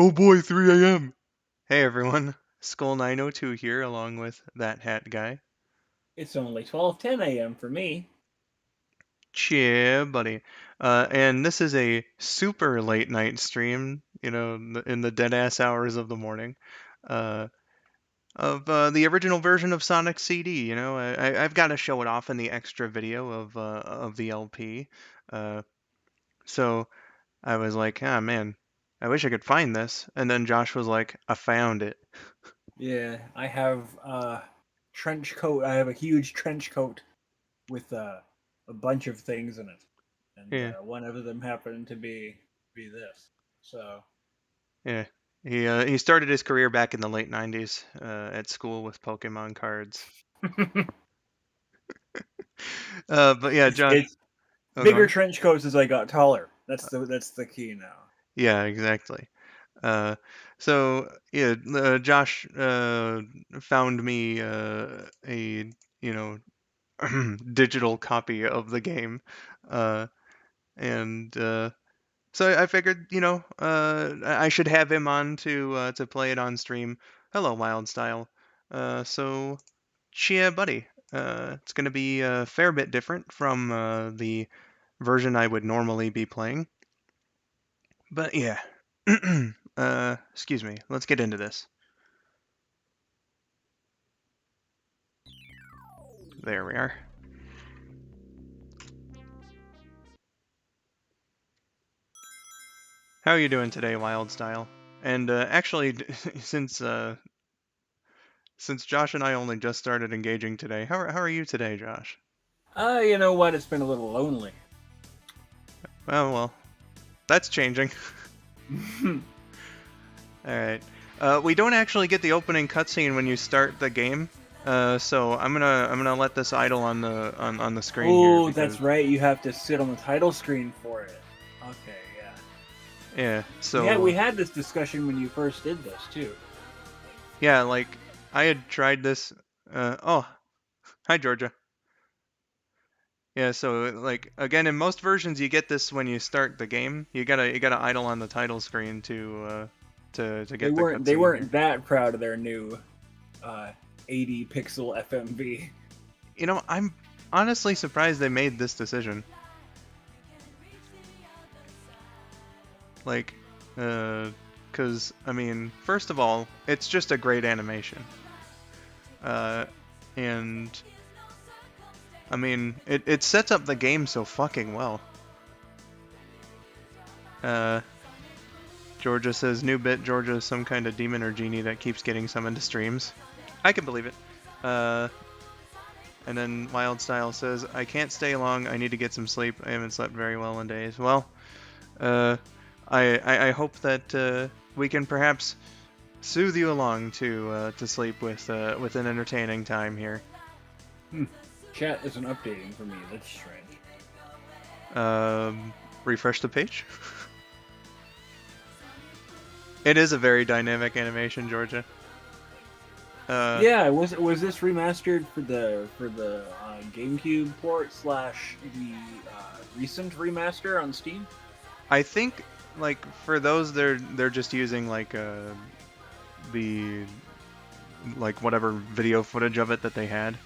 Oh boy, 3 a.m. Hey everyone, skull902 here along with that hat guy. It's only 12:10 a.m. for me. Cheer, buddy. And this is a super late night stream, in the dead ass hours of the morning, uh, of the original version of Sonic CD. I've got to show it off in the extra video of the LP. Uh, so I was like, ah man, I wish I could find this. And then Josh was like, I found it. Yeah, I have a trench coat. I have a huge trench coat with a bunch of things in it, and Yeah. one of them happened to be this. So Yeah. He started his career back in the late 90s at school with Pokemon cards. But yeah, Josh. it's Oh, go bigger on. trench coats as I got taller. That's the key now. Yeah, exactly. Uh, so yeah, Josh found me a you know digital copy of the game, uh, and so I figured I should have him on to play it on stream. Hello, Wild Style. So Chia, buddy. It's going to be a fair bit different from the version I would normally be playing. But yeah. Excuse me. Let's get into this. There we are. How are you doing today, Wild Style? And actually, since Josh and I only just started engaging today, how are you today, Josh? You know what? It's been a little lonely. Well, that's changing. All right. We don't actually get the opening cutscene when you start the game. So I'm gonna let this idle on the screen here Oh, because that's right. You have to sit on the title screen for it. Okay, yeah. yeah. We So had this discussion when you first did this too. yeah, like I had tried this. Oh, hi Georgia. Yeah. So like again, in most versions, you get this when you start the game. You gotta idle on the title screen to They get the weren't they cutscene here. weren't that proud of their new uh, 80 pixel FMV. I'm honestly surprised they made this decision. Like, because I mean, first of all, it's just a great animation. Uh, and I mean, it sets up the game so fucking well. Uh, Georgia says new bit. Georgia is some kind of demon or genie that keeps getting summoned to streams. I can believe it. Uh, and then Wild Style says I can't stay long. I need to get some sleep. I haven't slept very well in days. Well, uh, I hope that we can perhaps soothe you along to sleep with an entertaining time here. Hmm. Chat isn't updating for me. That's strange. Um, refresh the page. It is a very dynamic animation, Georgia. Uh, Yeah, was this remastered for the GameCube port slash the recent remaster on Steam? I think like for those they're just using like the like whatever video footage of it that they had.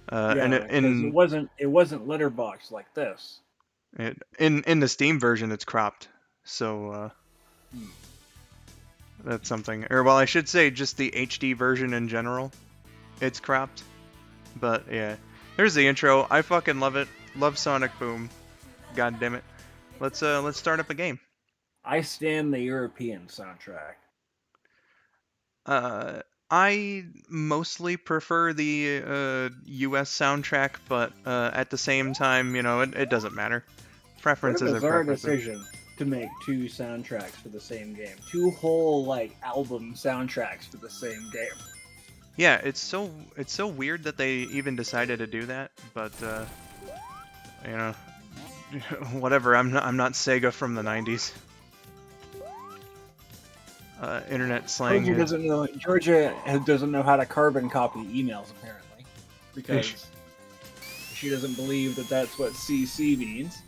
And Yeah, because it wasn't letterboxed like this. in the Steam version it's cropped. So Hmm. that's something. Or well, I should say just the HD version in general. It's cropped. But yeah. Here's the intro. I fucking love it. Love Sonic Boom. God damn it. Let's start up a game. I stand the European soundtrack. Uh I mostly prefer the US soundtrack, but at the same time, it doesn't matter. What a Preferences are bizarre preferences. decision to make two soundtracks for the same game. Two whole like album soundtracks for the same game. Yeah, it's so weird that they even decided to do that, but you know, whatever. I'm not Sega from the 90s. Internet slang Georgia is doesn't know. Georgia doesn't know how to carbon copy emails apparently, ish. because she doesn't believe that that's what CC means.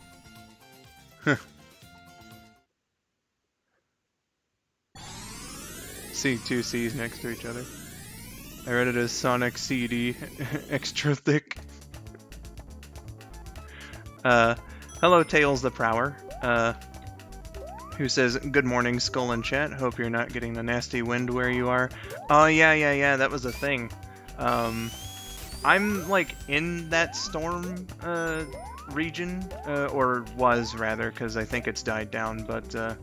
See two C's next to each other. I read it as Sonic CD, extra thick. Hello, Tails the Prower. Who says, good morning, Skull and Chat. Hope you're not getting the nasty wind where you are. Oh, yeah, that was a thing. I'm, like, in that storm, region, or was, rather, because I think it's died down, but,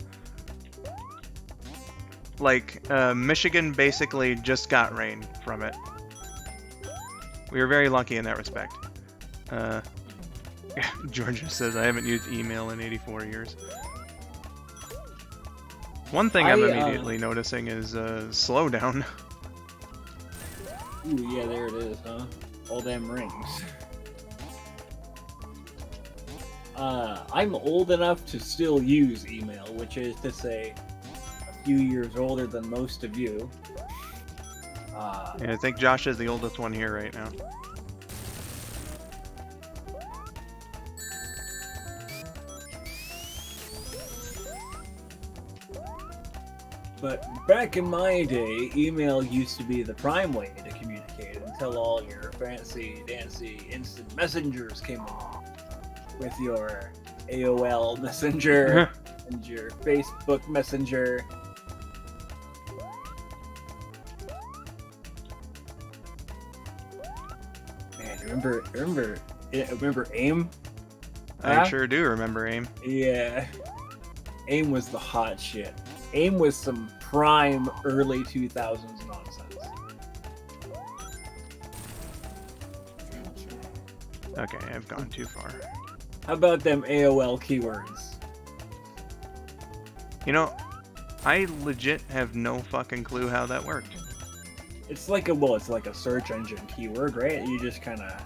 like, Michigan basically just got rain from it. We were very lucky in that respect. Georgia says, I haven't used email in 84 years. One thing I'm immediately noticing is slowdown. Ooh, yeah, there it is, huh? All them rings. I'm old enough to still use email, which is to say, a few years older than most of you. Yeah, I think Josh is the oldest one here right now. But back in my day, email used to be the prime way to communicate until all your fancy, dancy instant messengers came along with your AOL Messenger and your Facebook Messenger. Man, remember AIM? I sure do remember AIM. Yeah. AIM was the hot shit. AIM was some prime early 2000s nonsense. Okay, I've gone too far. How about them AOL keywords? You know, I legit have no fucking clue how that worked. It's like a search engine keyword, right? You just kind of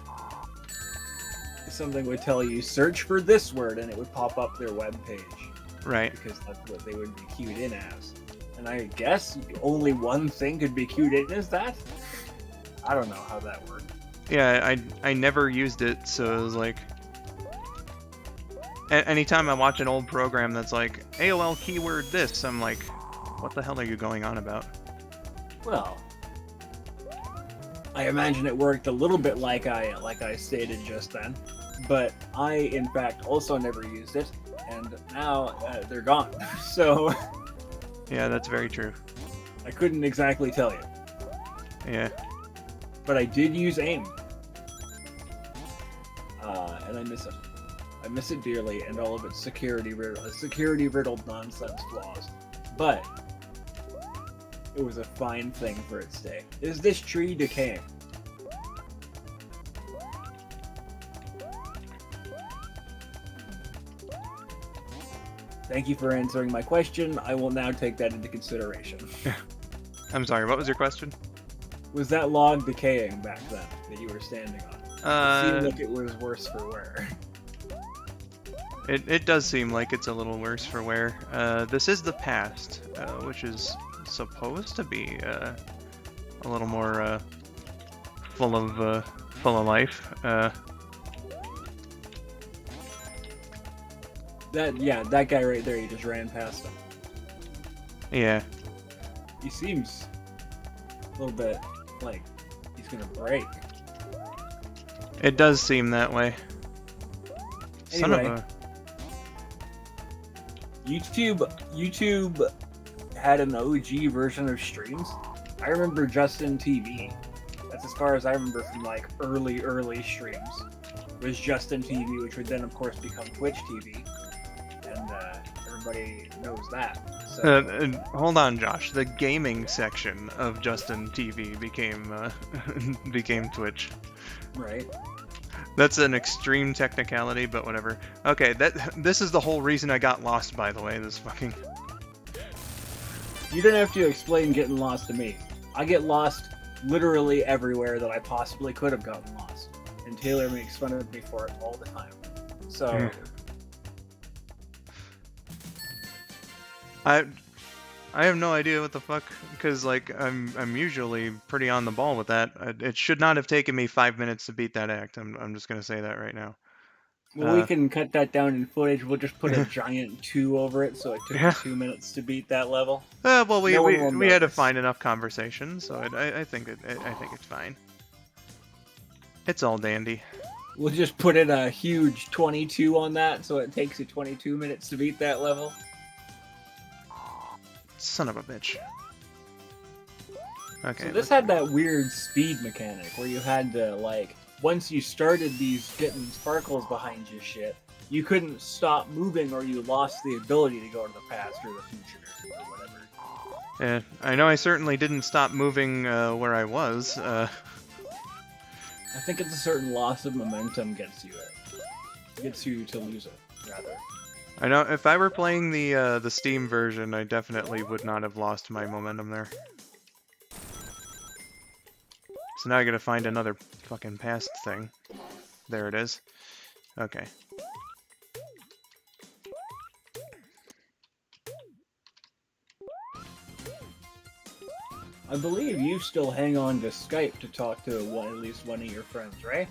something would tell you search for this word and it would pop up their web page. Right. Because that's what they would be queued in as. And I guess only one thing could be queued in as that? I don't know how that worked. Yeah, I never used it, so it was like... Anytime I watch an old program that's like, AOL keyword this, I'm like, what the hell are you going on about? Well, I imagine it worked a little bit like I stated just then. But I, in fact, also never used it. And now they're gone. So yeah, that's very true. I couldn't exactly tell you. Yeah. But I did use AIM. And I miss it. I miss it dearly and all of its security riddled nonsense flaws. But it was a fine thing for its day. Is this tree decaying? Thank you for answering my question. I will now take that into consideration. I'm sorry, what was your question? Was that log decaying back then that you were standing on? It seemed like it was worse for wear. It does seem like it's a little worse for wear. This is the past, which is supposed to be a little more full of life. That guy right there, you just ran past him. Yeah. He seems a little bit like he's gonna break. It does seem that way. Son of a... YouTube had an OG version of streams. I remember Justin TV. That's as far as I remember from like early streams. It was Justin TV, which would then of course become Twitch TV. And everybody knows that. So. Hold on, Josh. The gaming section of Justin TV became Twitch. Right. That's an extreme technicality, but whatever. Okay, this is the whole reason I got lost, by the way. This fucking... You don't have to explain getting lost to me. I get lost literally everywhere that I possibly could have gotten lost. And Taylor makes fun of me for it all the time. So... I have no idea what the fuck, because like I'm usually pretty on the ball with that. It should not have taken me 5 minutes to beat that act. I'm just gonna say that right now. Well, we can cut that down in footage. We'll just put a Yeah. giant 2 over it, so it took you 2 minutes to beat that level. Well, No one will we had a notice. fine enough conversation, so I think I think it's fine. It's all dandy. We'll just put in a huge 22 on that, so it takes you 22 minutes to beat that level. Son of a bitch. Okay. So this had that weird speed mechanic where you had to, like, once you started these getting sparkles behind you shit, you couldn't stop moving or you lost the ability to go to the past or the future or whatever. Yeah, I know I certainly didn't stop moving where I was. I think it's a certain loss of momentum gets you to lose it, rather. I know if I were playing the Steam version, I definitely would not have lost my momentum there. So now I gotta find another fucking past thing. There it is. Okay. I believe you still hang on to Skype to talk to at least one of your friends, right?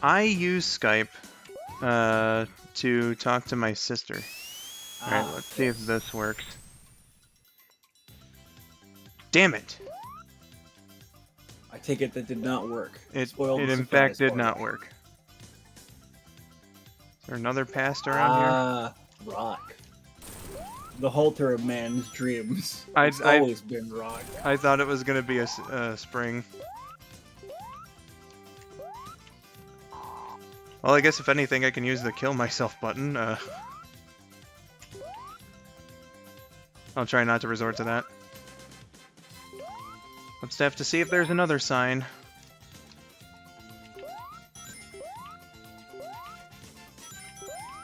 I use Skype to talk to my sister. Alright, let's see if this works. Damn it! I take it that did not work. It in fact did not work. Is there another past around here? Rock. The halter of man's dreams. It's always been rock. I thought it was gonna be a spring. Well, I guess if anything, I can use the kill myself button. I'll try not to resort to that. Let's have to see if there's another sign.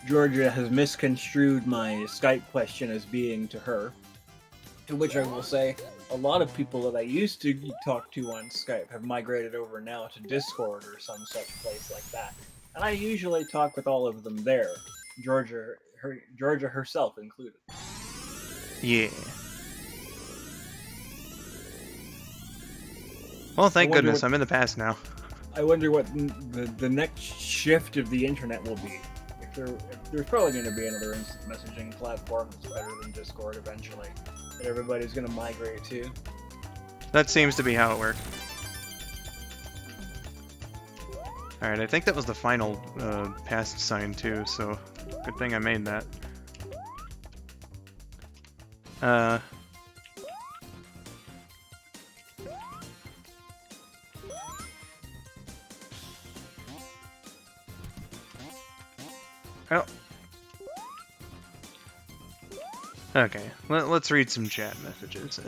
Georgia has misconstrued my Skype question as being to her. To which I will say, a lot of people that I used to talk to on Skype have migrated over now to Discord or some such place like that. And I usually talk with all of them there, Georgia herself included. Yeah. Well, thank goodness, I'm in the past now. I wonder what the next shift of the internet will be. There's probably going to be another instant messaging platform that's better than Discord eventually, that everybody's going to migrate to. That seems to be how it works. Alright, I think that was the final past sign too, so good thing I made that. Oh. Okay, let's read some chat messages.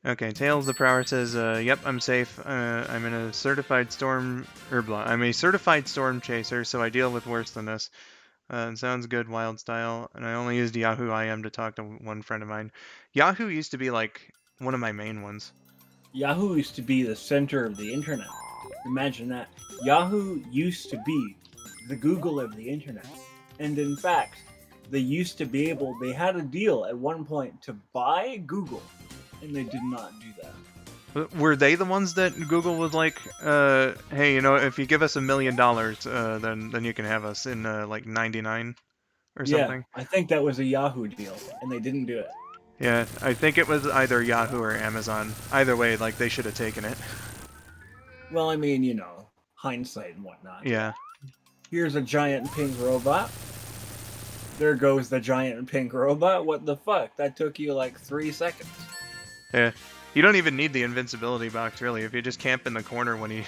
Okay, Tails the Prower says, yep, I'm safe. I'm in a certified storm, I'm a certified storm chaser, so I deal with worse than this. It sounds good, wild style, and I only used Yahoo IM to talk to one friend of mine. Yahoo used to be, like, one of my main ones. Yahoo used to be the center of the internet. Imagine that. Yahoo used to be the Google of the internet. And in fact, they had a deal at one point to buy Google, and they did not do that. Were they the ones that Google was like, hey, you know, if you give us $1 million, then you can have us in, like, 99 or something? Yeah, I think that was a Yahoo deal, and they didn't do it. Yeah, I think it was either Yahoo or Amazon. Either way, like, they should have taken it. Well, I mean, you know, hindsight and whatnot. Yeah. Here's a giant pink robot. There goes the giant pink robot. What the fuck? That took you like 3 seconds. Yeah. You don't even need the invincibility box, really. If you just camp in the corner when he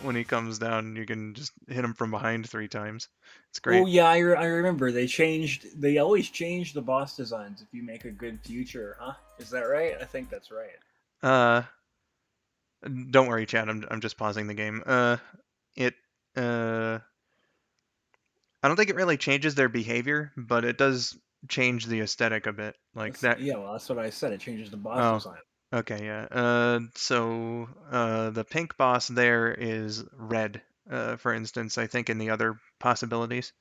when he comes down, you can just hit him from behind 3 times. It's great. Oh yeah, I remember. They always change the boss designs if you make a good future, huh? Is that right? I think that's right. Don't worry, Chad. I'm just pausing the game. I don't think it really changes their behavior, but it does change the aesthetic a bit. Like that. Yeah, well, that's what I said. It changes the boss design. Okay, yeah. So the pink boss there is red, for instance. I think in the other possibilities.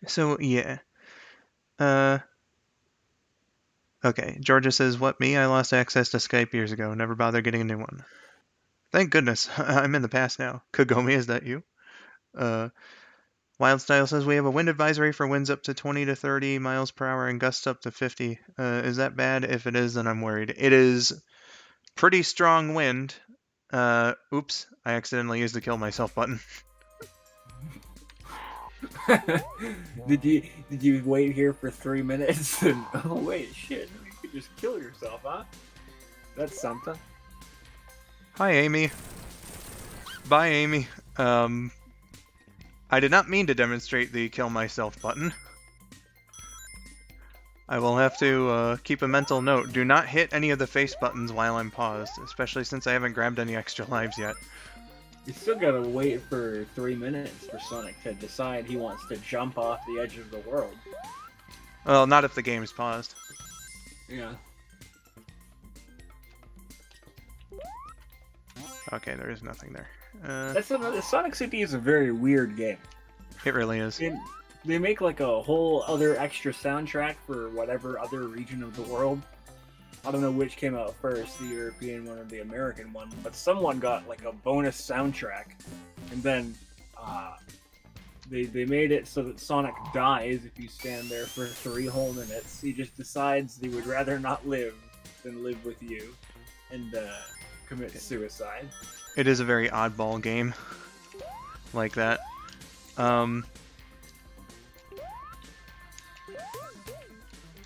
So yeah. Okay. Georgia says, "What me? I lost access to Skype years ago. Never bothered getting a new one. Thank goodness. I'm in the past now. Kagome, is that you?" Uh, Wildstyle says we have a wind advisory for winds up to 20 to 30 miles per hour and gusts up to 50. Is that bad? If it is, then I'm worried. It is pretty strong wind. Oops, I accidentally used the kill myself button. Did you wait here for 3 minutes and oh wait, shit, you could just kill yourself, huh? That's something. Hi, Amy. Bye, Amy. I did not mean to demonstrate the kill myself button. I will have to keep a mental note. Do not hit any of the face buttons while I'm paused, especially since I haven't grabbed any extra lives yet. You still gotta wait for 3 minutes for Sonic to decide he wants to jump off the edge of the world. Well, not if the game's paused. Yeah. Okay, there is nothing there. That's another. Sonic CD is a very weird game. It really is. They make like a whole other extra soundtrack for whatever other region of the world. I don't know which came out first, the European one or the American one, but someone got like a bonus soundtrack, and then they made it so that Sonic dies if you stand there for 3 whole minutes. He just decides he would rather not live than live with you, and commit suicide. It is a very oddball game, like that.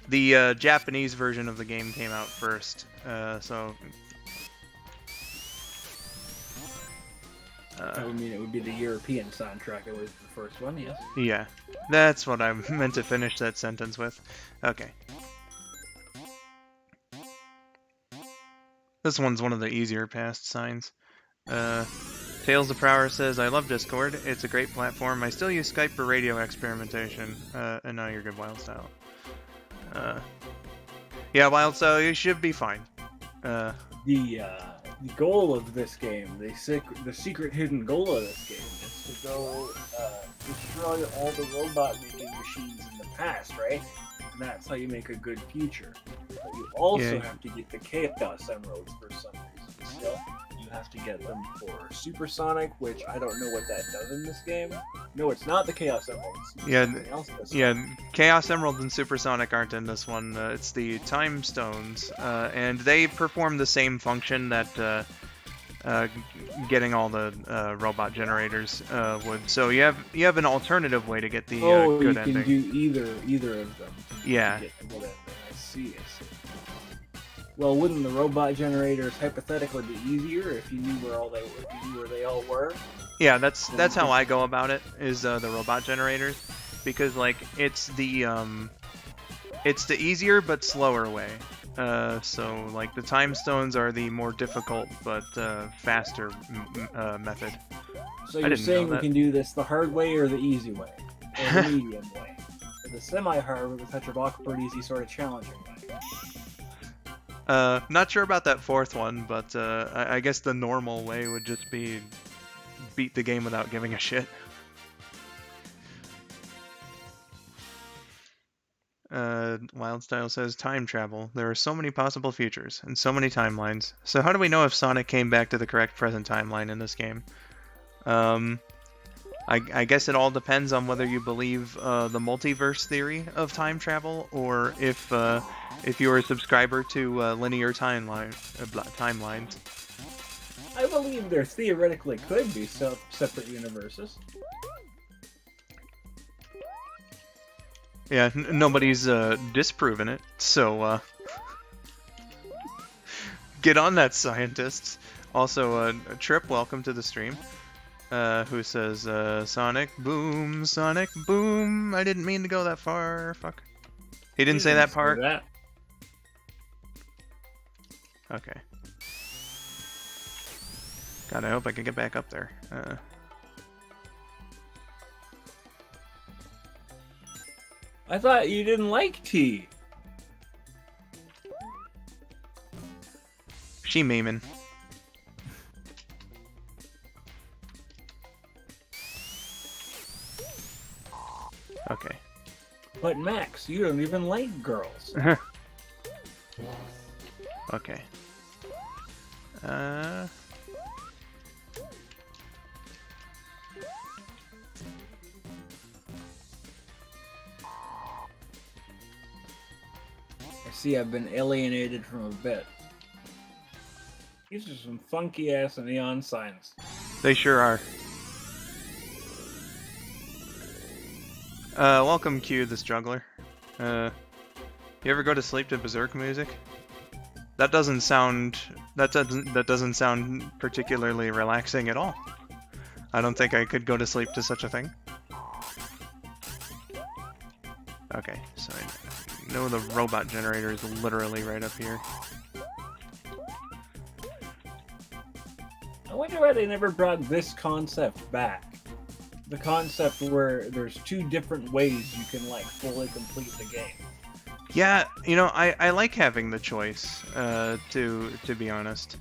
The Japanese version of the game came out first, so... That would mean it would be the European soundtrack that was the first one, yes? Yeah, that's what I meant to finish that sentence with. Okay. This one's one of the easier past signs. Tales of Prower says, I love Discord. It's a great platform. I still use Skype for radio experimentation. And now you're good, Wildstyle. Yeah, Wildstyle, you should be fine. The goal of this game, the secret hidden goal of this game, is to go destroy all the robot making machines in the past, right? And that's how you make a good future. But you also have to get the Chaos Emeralds for some reason. Still, you have to get them for Supersonic, which I don't know what that does in this game. No, it's not the Chaos Emeralds. Yeah, Chaos Emeralds and Supersonic aren't in this one. It's the Time Stones, and they perform the same function that getting all the robot generators would. So you have an alternative way to get the good ending. You can do either of them. Yeah. I see. Well, wouldn't the robot generators hypothetically be easier if you knew where they all were? Yeah, that's how I go about it. Is the robot generators, because like it's the easier but slower way. So like the time stones are the more difficult but faster method. So you're saying we can do this the hard way or the easy way, or the medium way, or the semi-hard with a touch of awkward, easy, sort of challenging way. Not sure about that fourth one, but I guess the normal way would just be beat the game without giving a shit. Wildstyle says, time travel. There are so many possible futures, and so many timelines. So how do we know if Sonic came back to the correct present timeline in this game? I guess it all depends on whether you believe the multiverse theory of time travel, or if you're a subscriber to linear timelines. I believe there theoretically could be separate universes. Yeah, nobody's disproven it, so get on that, scientists. Also, Trip, welcome to the stream. Who says, Sonic boom, Sonic boom. I didn't mean to go that far. Fuck. He didn't say that part? Okay. God, I hope I can get back up there. I thought you didn't like tea. She memeing. Okay. But Max, you don't even like girls. Okay. I see I've been alienated from a bit. These are some funky ass neon signs. They sure are. Welcome, Q the Struggler. You ever go to sleep to Berserk music? That doesn't sound particularly relaxing at all. I don't think I could go to sleep to such a thing. Okay, so I know the robot generator is literally right up here. I wonder why they never brought this concept back. The concept where there's two different ways you can like fully complete the game. Yeah, you know, I like having the choice, to be honest.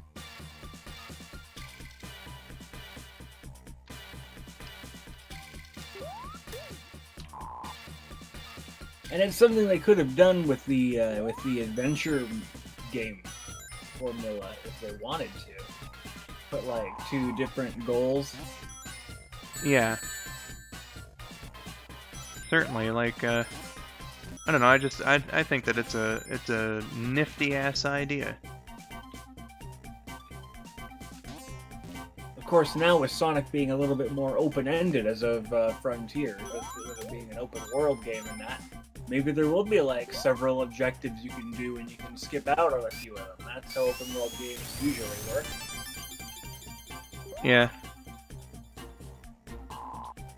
And it's something they could have done with the adventure game formula if they wanted to. Put like two different goals. Yeah. Certainly, like, I don't know, I think that it's a nifty ass idea. Of course, now with Sonic being a little bit more open-ended as of Frontier, with it being an open world game and that, maybe there will be like several objectives you can do and you can skip out on a few of them. That's how open world games usually work. Yeah.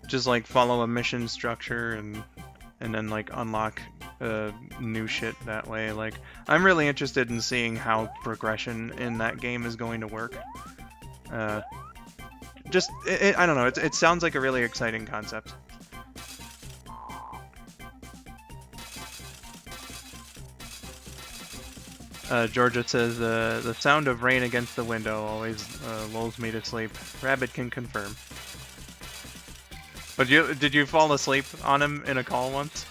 Just like follow a mission structure and then like unlock new shit that way. Like, I'm really interested in seeing how progression in that game is going to work. I don't know, it sounds like a really exciting concept. Georgia says, the sound of rain against the window always lulls me to sleep. Rabbit can confirm. But did you fall asleep on him in a call once?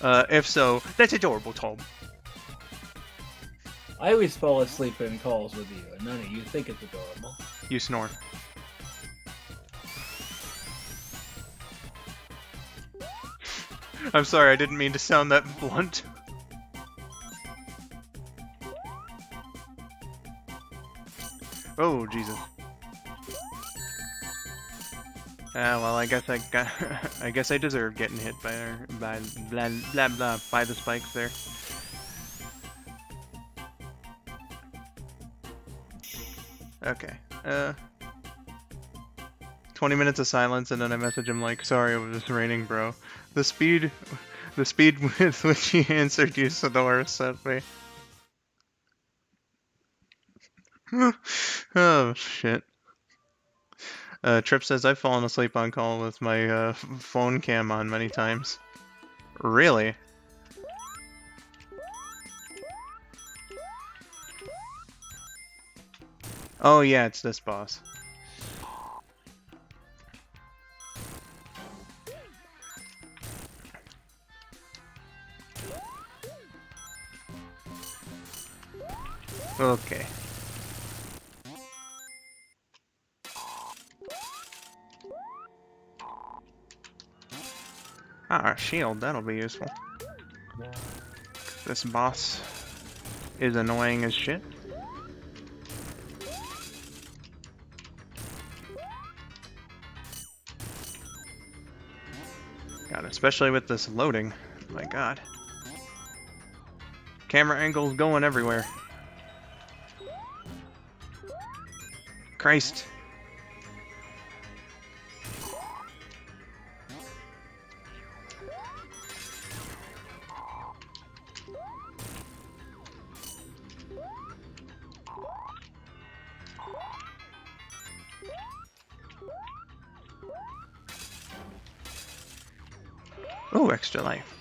If so, that's adorable, Tom. I always fall asleep in calls with you, and none of you think it's adorable. You snore. I'm sorry, I didn't mean to sound that blunt. Oh, Jesus. Well, I guess I guess I deserve getting hit by blah blah blah by the spikes there. Okay. 20 minutes of silence, and then I message him like, "Sorry, it was raining, bro." The speed with which he answered Usador set me. Oh shit. Trip says, I've fallen asleep on call with my phone cam on many times. Really? Oh yeah, it's this boss. Okay. Ah, shield, that'll be useful. This boss is annoying as shit. God, especially with this loading. My god. Camera angles going everywhere. Christ. Oh, extra life.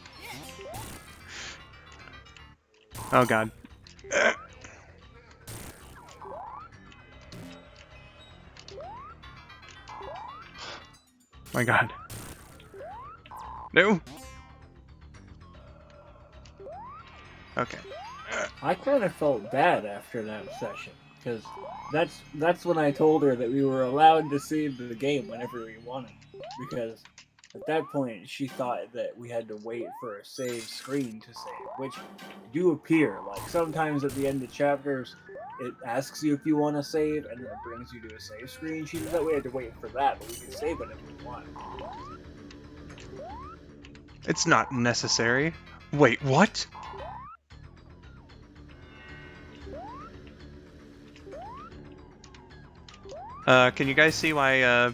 Oh god. My God. No. Okay. I kind of felt bad after that session because that's when I told her that we were allowed to save the game whenever we wanted. Because at that point she thought that we had to wait for a save screen to save, which do appear. Like sometimes at the end of chapters, it asks you if you want to save, and then it brings you to a save screen. She thought we had to wait for that, but we could save whenever we want. It's not necessary. Wait, what? Can you guys see why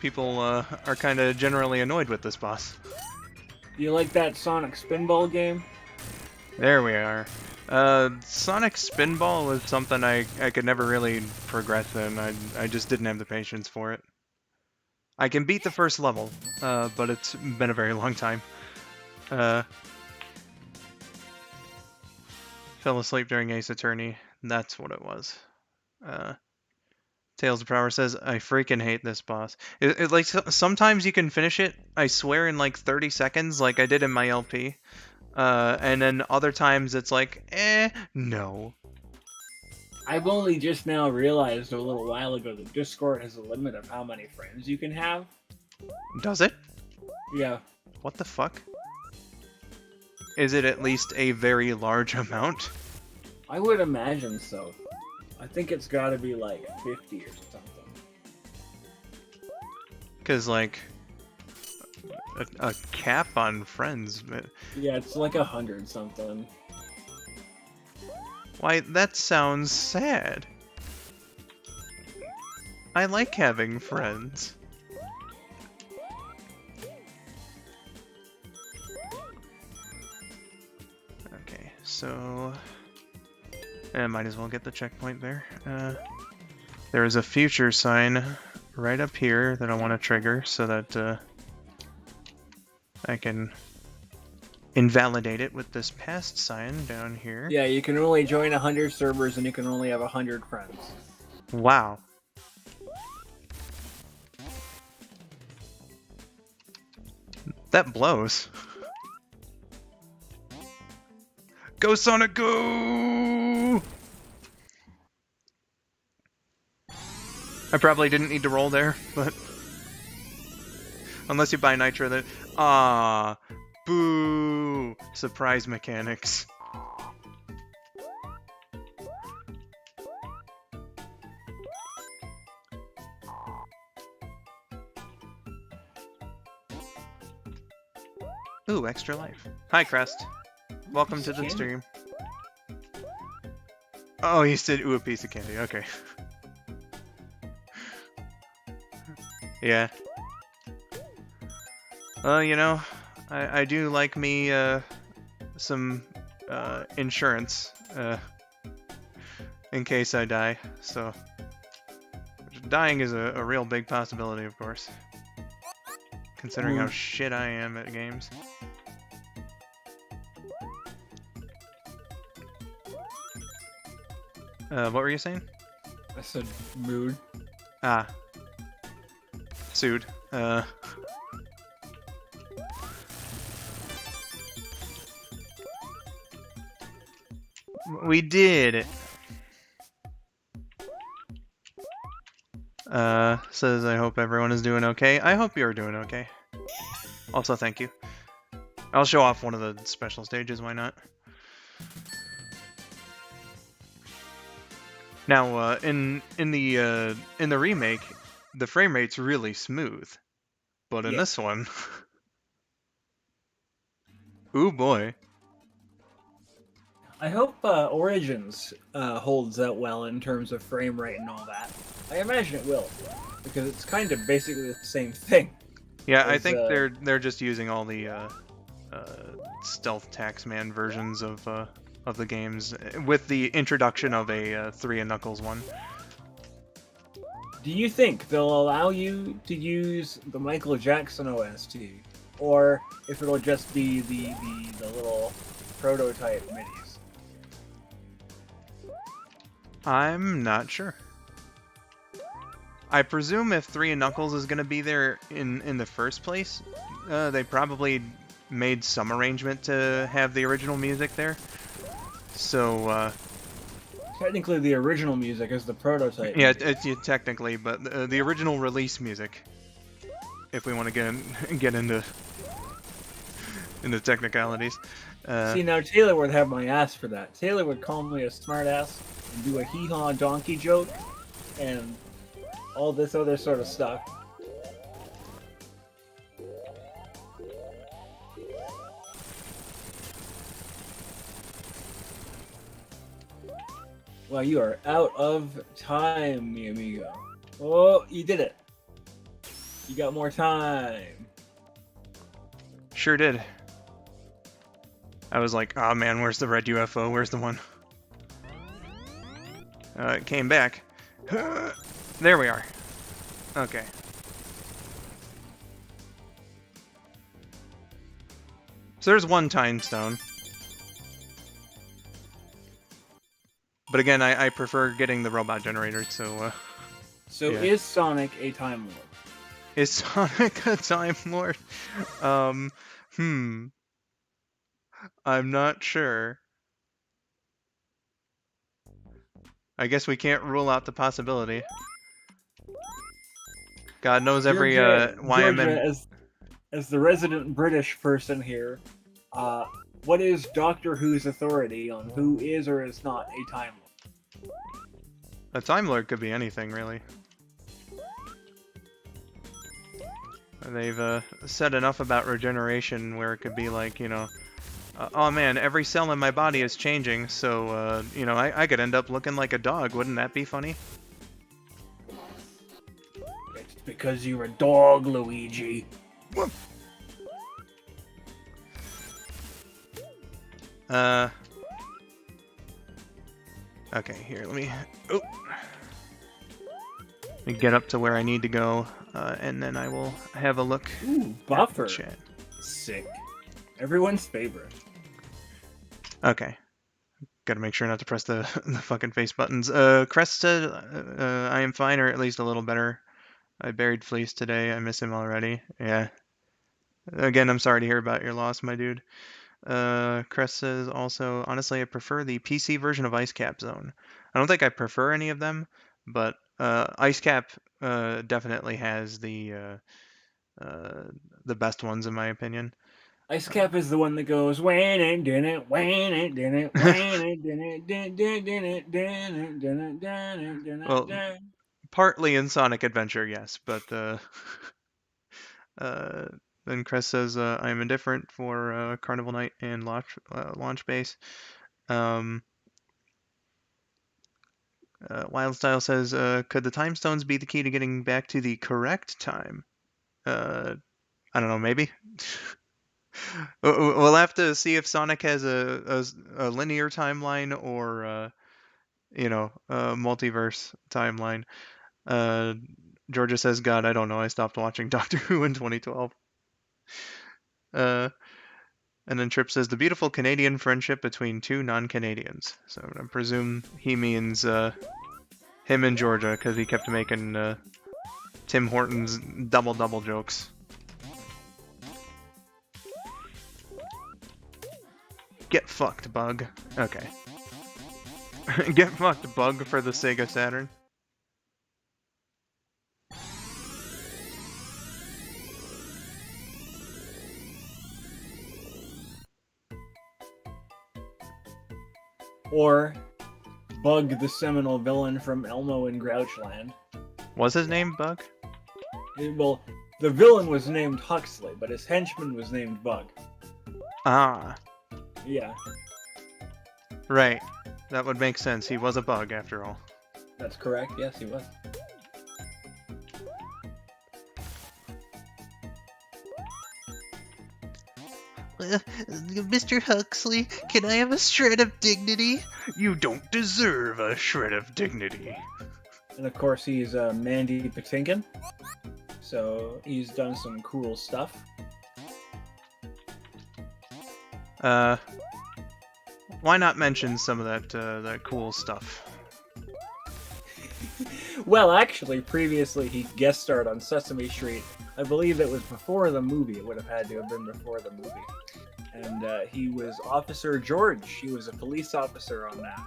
people are kind of generally annoyed with this boss? Do you like that Sonic Spinball game? There we are. Sonic Spinball was something I could never really progress in. I just didn't have the patience for it. I can beat the first level, but it's been a very long time. Fell asleep during Ace Attorney. That's what it was. Tales of Power says, I freaking hate this boss. Like, sometimes you can finish it, I swear, in like 30 seconds, like I did in my LP. And then other times it's like, no. I've only just now realized a little while ago that Discord has a limit of how many friends you can have. Does it? Yeah. What the fuck? Is it at least a very large amount? I would imagine so. I think it's gotta be like 50 or something. Because, like, a cap on friends. Yeah, it's like 100 something. Why, that sounds sad. I like having friends. Okay, so... I might as well get the checkpoint there. There is a future sign right up here that I want to trigger so that I can invalidate it with this past sign down here. Yeah, you can only join 100 servers and you can only have 100 friends. Wow. That blows. Go Sonic, go! I probably didn't need to roll there, but... Unless you buy Nitro, that... Ah, boo! Surprise mechanics. Ooh, extra life. Hi, Crest. Welcome to the stream. Oh, you said, ooh, a piece of candy. Okay. Yeah. Well, you know, I do like me, some, insurance, in case I die, so... Dying is a real big possibility, of course. Considering how shit I am at games. What were you saying? I said mood. Ah. Sued. We did it. Says I hope everyone is doing okay. I hope you're doing okay. Also, thank you. I'll show off one of the special stages, why not? Now, in the remake, the frame rate's really smooth, but in this one, ooh boy. I hope Origins holds out well in terms of frame rate and all that. I imagine it will, because it's kind of basically the same thing. Yeah, I think they're just using all the stealth taxman versions of the games with the introduction of a 3 and Knuckles one. Do you think they'll allow you to use the Michael Jackson OST, or if it'll just be the little prototype minis? I'm not sure. I presume if 3 and Knuckles is gonna be there in the first place, they probably made some arrangement to have the original music there. So Technically, the original music is the prototype. yeah, technically, but the original release music. If we want to get into technicalities. See, now Taylor would have my ass for that. Taylor would call me a smartass and do a hee-haw donkey joke and all this other sort of stuff. Well, you are out of time, mi amigo. Oh, you did it. You got more time. Sure did. I was like, oh man, where's the red UFO? Where's the one? It came back. There we are. Okay. So there's one time stone. But again, I prefer getting the robot generator, so So yeah. is Sonic a Time Lord? Is Sonic a Time Lord? I'm not sure. I guess we can't rule out the possibility. God knows every Georgia, as the resident British person here, what is Doctor Who's authority on who is or is not a Time Lord? A Time Lord could be anything, really. They've said enough about regeneration where it could be like, you know, oh man, every cell in my body is changing, so, you know, I could end up looking like a dog. Wouldn't that be funny? It's because you're a dog, Luigi. Okay, here, let me get up to where I need to go, and then I will have a look. Ooh, buffer. Chat. Sick. Everyone's favorite. Okay. Gotta make sure not to press the fucking face buttons. Crest said, I am fine, or at least a little better. I buried Fleece today. I miss him already. Yeah. Again, I'm sorry to hear about your loss, my dude. Crest says also, honestly, I prefer the PC version of Ice Cap Zone. I don't think I prefer any of them, but Ice Cap definitely has the best ones in my opinion. Ice Cap is the one that goes Wayne it didn't Wayne it didn't Wayne it didn't didn't Well, partly in Sonic Adventure, yes, but then Crest says I am indifferent for Carnival Night and launch base. Wildstyle says, could the time stones be the key to getting back to the correct time? I don't know, maybe. We'll have to see if Sonic has a linear timeline or you know, a multiverse timeline. Georgia says, God, I don't know. I stopped watching Doctor Who in 2012. And then Trip says, the beautiful Canadian friendship between two non-Canadians. So I presume he means him and Georgia, because he kept making Tim Hortons double jokes. Get fucked, Bug. Okay. Get fucked, Bug, for the Sega Saturn. Or Bug, the seminal villain from Elmo and Grouchland. Was his name Bug? Well, the villain was named Huxley, but his henchman was named Bug. Ah. Yeah. Right. That would make sense. He was a bug, after all. That's correct. Yes, he was. Mr. Huxley, can I have a shred of dignity? You don't deserve a shred of dignity. And of course, he's Mandy Patinkin. So he's done some cool stuff. Why not mention some of that cool stuff? Well, actually, previously he guest starred on Sesame Street. I believe it was before the movie. It would have had to have been before the movie. And he was Officer George. He was a police officer on that.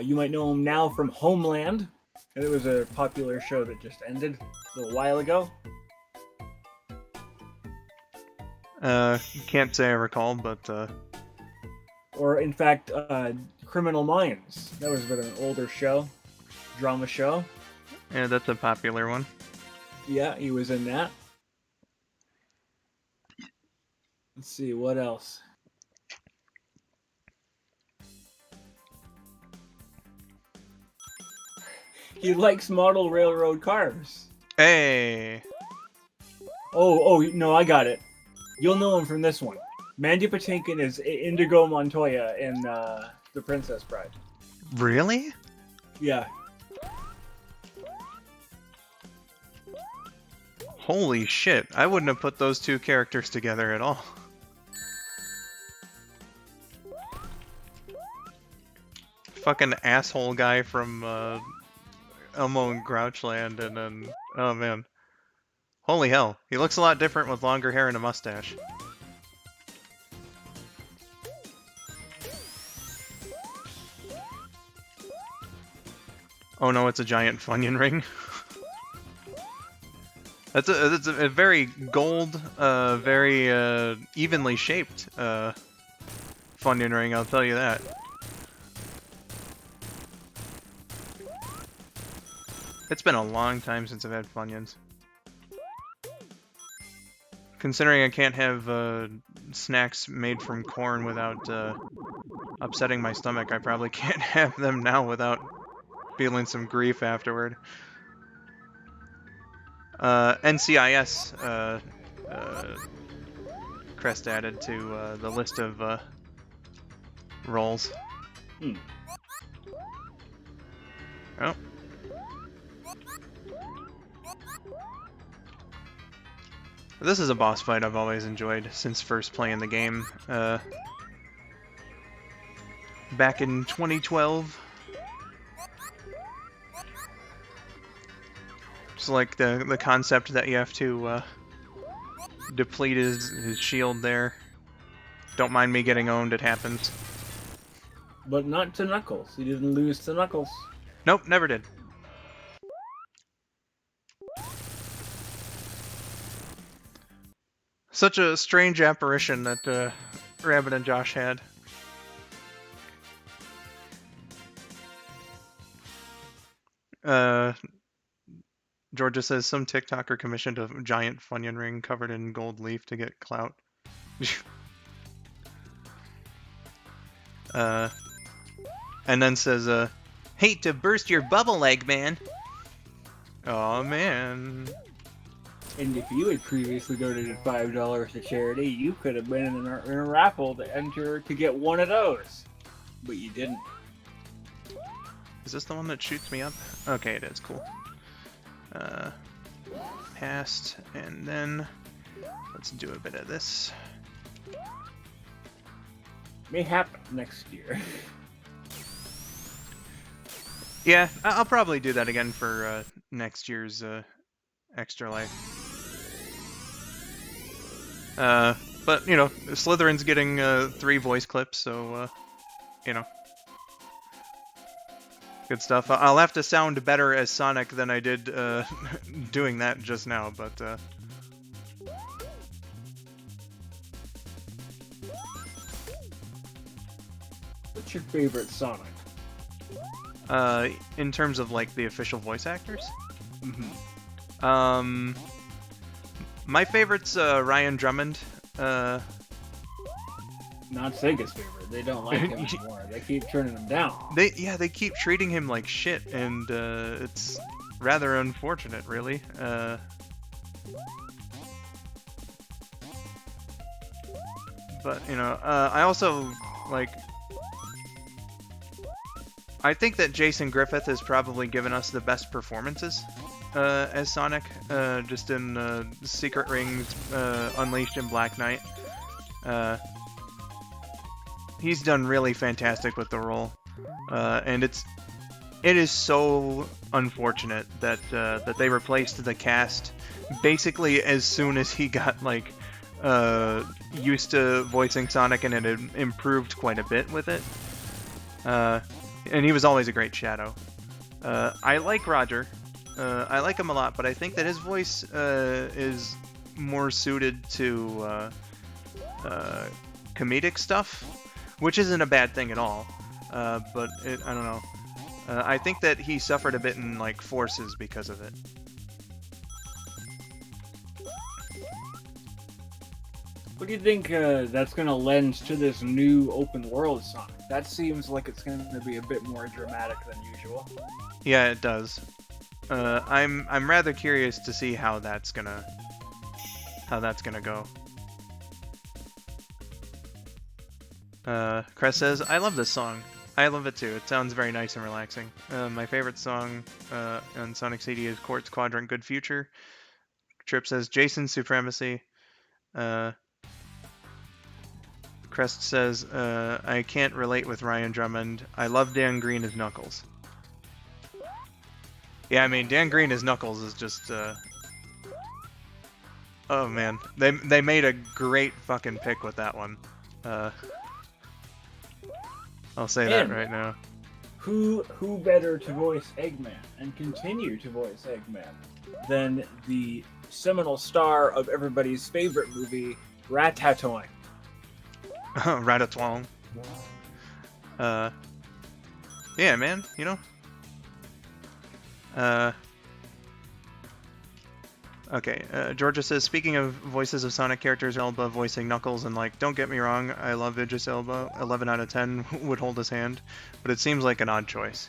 You might know him now from Homeland. And it was a popular show that just ended a little while ago. Can't say I recall, but Or, in fact, Criminal Minds. That was a bit of an older show. Drama show. yeah, that's a popular one. Yeah, he was in that. Let's see, what else? He likes model railroad cars. Hey! Oh, no, I got it. You'll know him from this one. Mandy Patinkin is Indigo Montoya in The Princess Bride. Really? Yeah. Holy shit, I wouldn't have put those two characters together at all. Fucking asshole guy from Elmo and Grouchland, and then, oh man. Holy hell, he looks a lot different with longer hair and a mustache. Oh no, it's a giant Funyun ring. That's a very gold, very evenly shaped Funyun ring, I'll tell you that. It's been a long time since I've had Funyuns. Considering I can't have snacks made from corn without upsetting my stomach, I probably can't have them now without feeling some grief afterward. NCIS crest added to the list of roles. Oh. This is a boss fight I've always enjoyed since first playing the game. Back in 2012. Just like the concept that you have to deplete his shield there. Don't mind me getting owned, it happens. But not to Knuckles. He didn't lose to Knuckles. Nope, never did. Such a strange apparition that Rabbit and Josh had. Georgia says some TikToker commissioned a giant Funyun ring covered in gold leaf to get clout. And then says, hate to burst your bubble, Eggman. Oh man. And if you had previously donated $5 to charity, you could have been in a raffle to enter to get one of those. But you didn't. Is this the one that shoots me up? Okay, it is. Cool. Past, and then let's do a bit of this. May happen next year. Yeah, I'll probably do that again for next year's Extra Life. But, you know, Slytherin's getting 3 voice clips, so, you know. Good stuff. I'll have to sound better as Sonic than I did doing that just now, but... What's your favorite Sonic? In terms of, like, the official voice actors? Mm-hmm. My favorite's Ryan Drummond. Not Sega's favorite. They don't like him anymore. They keep turning him down. They keep treating him like shit, and it's rather unfortunate, really. But, you know, I also, like... I think that Jason Griffith has probably given us the best performances as Sonic, just in Secret Rings, Unleashed, and Black Knight. he's done really fantastic with the role, and it is so unfortunate that that they replaced the cast basically as soon as he got like used to voicing Sonic, and it had improved quite a bit with it. And he was always a great Shadow. I like Roger. I like him a lot, but I think that his voice is more suited to comedic stuff, which isn't a bad thing at all. But I don't know. I think that he suffered a bit in like Forces because of it. What do you think that's going to lend to this new open world Sonic? That seems like it's going to be a bit more dramatic than usual. Yeah, it does. I'm rather curious to see how that's gonna go. Crest says, I love this song. I love it too. It sounds very nice and relaxing. My favorite song on Sonic CD is Quartz Quadrant Good Future. Trip says, Jason's Supremacy. Crest says, I can't relate with Ryan Drummond. I love Dan Green as Knuckles. Yeah, I mean, Dan Green as Knuckles is just, oh man. They made a great fucking pick with that one. I'll say that right now. Who better to voice Eggman and continue to voice Eggman than the seminal star of everybody's favorite movie, Ratatouille? Ratatouille. Yeah, man, you know. Okay, Georgia says, speaking of voices of Sonic characters, Elba voicing Knuckles, and like, don't get me wrong, I love Idris Elba, 11 out of 10 would hold his hand, but it seems like an odd choice.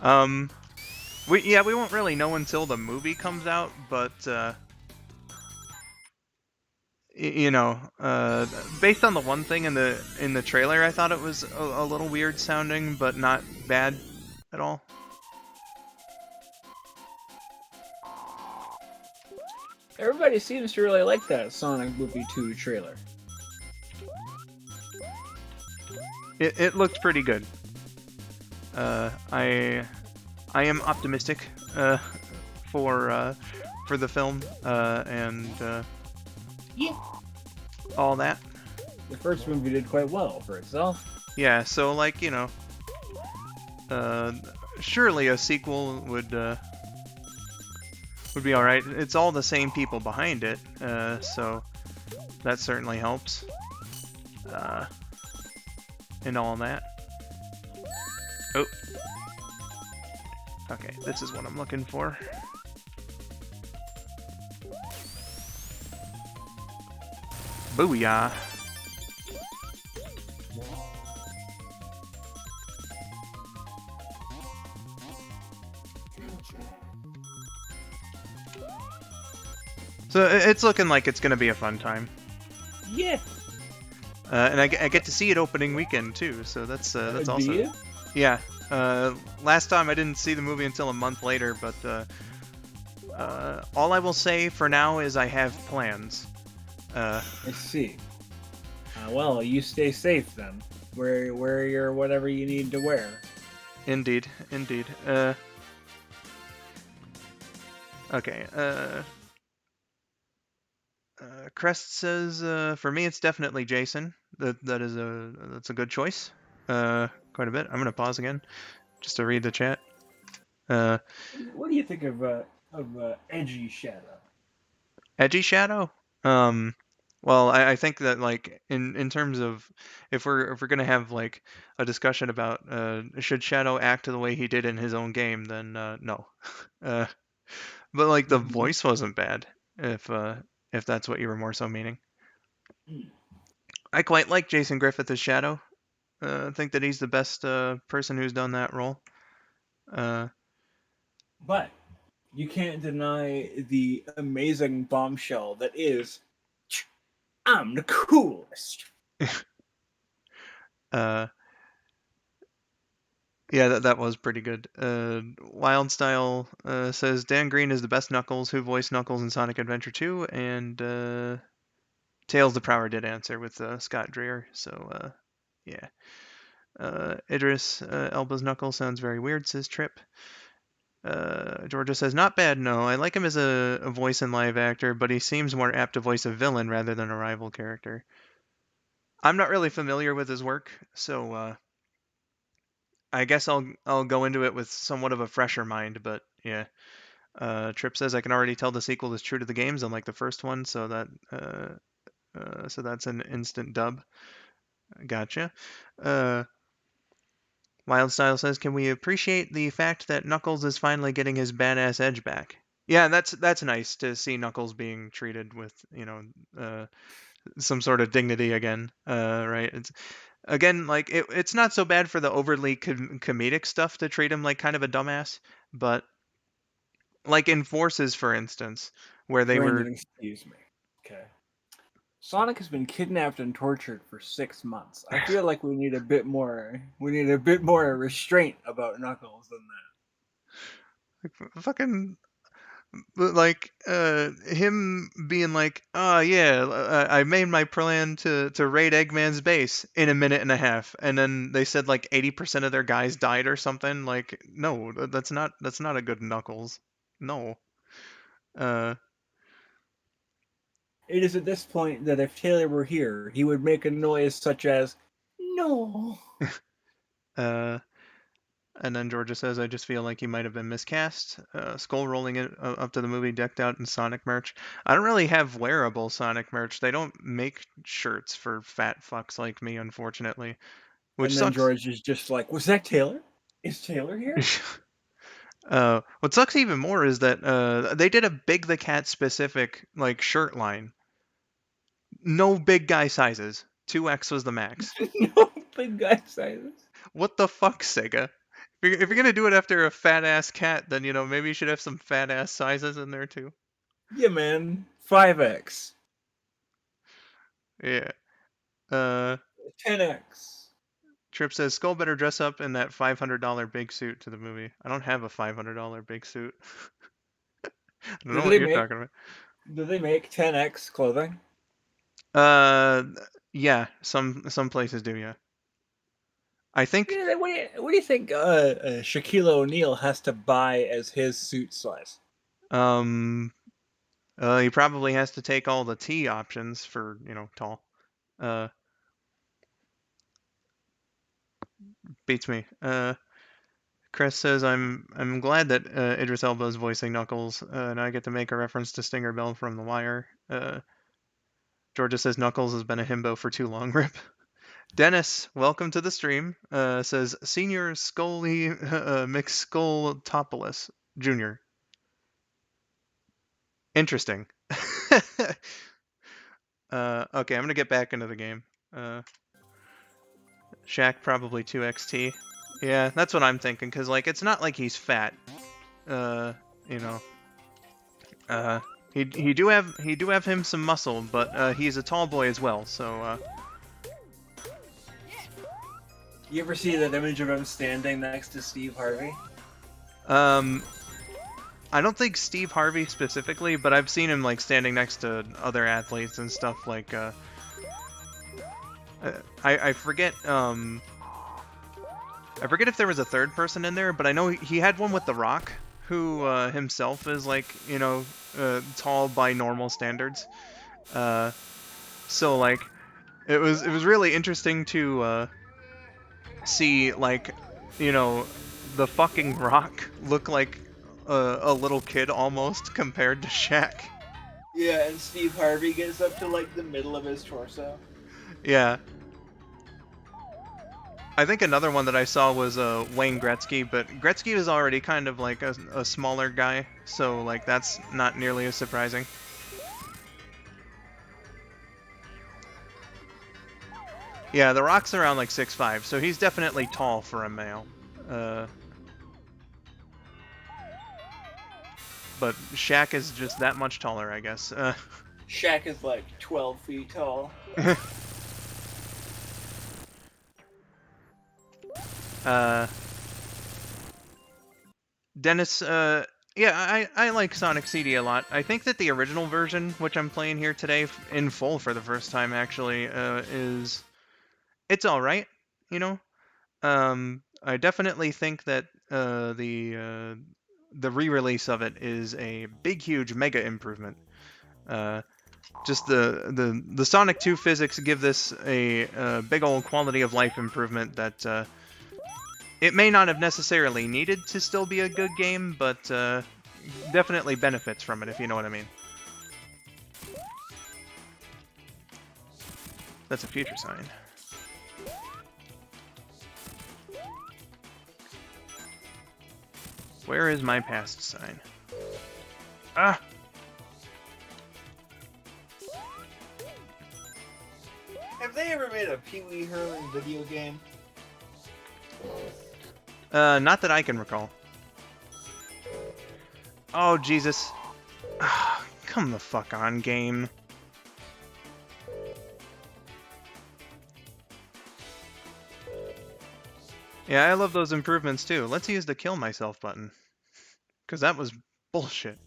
We won't really know until the movie comes out, but, you know, based on the one thing in the trailer, I thought it was a little weird sounding, but not bad at all. Everybody seems to really like that Sonic Movie 2 trailer. It looked pretty good. I am optimistic for the film and yeah, all that. The first movie did quite well for itself. Yeah, so like, you know, surely a sequel would be all right. It's all the same people behind it, so that certainly helps. And all that. Oh. Okay, this is what I'm looking for. Booyah. So it's looking like it's gonna be a fun time. Yeah. And I get to see it opening weekend too, so that's also. Do you? Yeah. Last time I didn't see the movie until a month later, but all I will say for now is I have plans. I see. Well, you stay safe then. Wear your whatever you need to wear. Indeed. Okay. Crest says, for me, it's definitely Jason. That's a good choice. Quite a bit. I'm gonna pause again, just to read the chat. What do you think of Edgy Shadow? Edgy Shadow? Well, I think that like in terms of if we're gonna have like a discussion about should Shadow act the way he did in his own game, then no. But like the voice wasn't bad, if that's what you were more so meaning. I quite like Jason Griffith as Shadow. I think that he's the best person who's done that role. But you can't deny the amazing bombshell that is, I'm the coolest. Yeah, that was pretty good. Wild Style says Dan Green is the best Knuckles who voiced Knuckles in Sonic Adventure 2, and Tails the Prower did answer with Scott Dreer. So Yeah. Idris, Elba's Knuckles sounds very weird, says Trip. Georgia says, not bad, no. I like him as a voice and live actor, but he seems more apt to voice a villain rather than a rival character. I'm not really familiar with his work, so I guess I'll go into it with somewhat of a fresher mind, but yeah. Trip says I can already tell the sequel is true to the games, unlike the first one, so that's an instant dub. Gotcha. Uh, Wildstyle says, can we appreciate the fact that Knuckles is finally getting his badass edge back? Yeah, that's nice to see Knuckles being treated with some sort of dignity again. Right? It's again like it's not so bad for the overly comedic stuff to treat him like kind of a dumbass, but like in Forces, for instance, where they Brandon, were. excuse me. Okay. Sonic has been kidnapped and tortured for 6 months. I feel like we need a bit more. We need a bit more restraint about Knuckles than Fucking like him being like, oh yeah, I made my plan to raid Eggman's base in a minute and a half, and then they said like 80% of their guys died or something. Like, no, that's not a good Knuckles. No. uh that. It is at this point that if Taylor were here, he would make a noise such as "No." uh and then Georgia says, I just feel like he might have been miscast. Skull rolling it up to the movie decked out in Sonic merch. I don't really have wearable Sonic merch. They don't make shirts for fat fucks like me, unfortunately, which And then sucks. George is just like, "Was that Taylor? Is Taylor here?" What sucks even more is that they did a Big the Cat specific like shirt line. No big guy sizes. 2X was the max. No big guy sizes. What the fuck, Sega? If you're gonna do it after a fat ass cat, then maybe you should have some fat ass sizes in there too. Yeah, man. 5X. Yeah. Uh, 10X. Trip says Skull better dress up in that $500 big suit to the movie. I don't have a $500 big suit. I don't Do know what they you're make talking about. do they make 10X clothing? Uh, yeah, some places do, yeah. I think Yeah, what do you think Shaquille O'Neal has to buy as his suit size? um he probably has to take all the T options for, tall. Uh, Beats me. Chris says I'm glad that Idris Elba is voicing Knuckles, and I get to make a reference to Stinger Bell from The Wire. Georgia says Knuckles has been a himbo for too long. Rip. Dennis, welcome to the stream. Says Senior Scully McSkulltopoulos Jr. Interesting. Okay, I'm gonna get back into the game. Shaq probably 2XT. Yeah, that's what I'm thinking, because, like, it's not like he's fat. Uh, you know. Uh, he do have him some muscle, but he's a tall boy as well, so You ever see that image of him standing next to Steve Harvey? um I don't think Steve Harvey specifically, but I've seen him like standing next to other athletes and stuff like I forget I forget if there was a third person in there, but I know he had one with The Rock, who himself is like, tall by normal standards. So like it was really interesting to see like, you know, the fucking Rock look like a little kid almost compared to Shaq. Yeah, and Steve Harvey gets up to like the middle of his torso. Yeah. I think another one that I saw was Wayne Gretzky, but Gretzky was already kind of like a smaller guy, so like that's not nearly as surprising. Yeah, The Rock's around like 6'5", so he's definitely tall for a male. But Shaq is just that much taller, I guess. Shaq is like 12 feet tall. Dennis, yeah, I like Sonic CD a lot. I think that the original version, which I'm playing here today in full for the first time, actually, it's all right. you know. I definitely think that the re-release of it is a big, huge, mega improvement. Just the Sonic 2 physics give this a big old quality of life improvement that it may not have necessarily needed to still be a good game, but definitely benefits from it, if you know what I mean. That's a future sign. Where is my past sign? Ah! Have they ever made a Pee Wee Herman video game? Not that I can recall. Oh, Jesus. Ah, come the fuck on, game. Yeah, I love those improvements too. Let's use the kill myself button. Because that was bullshit.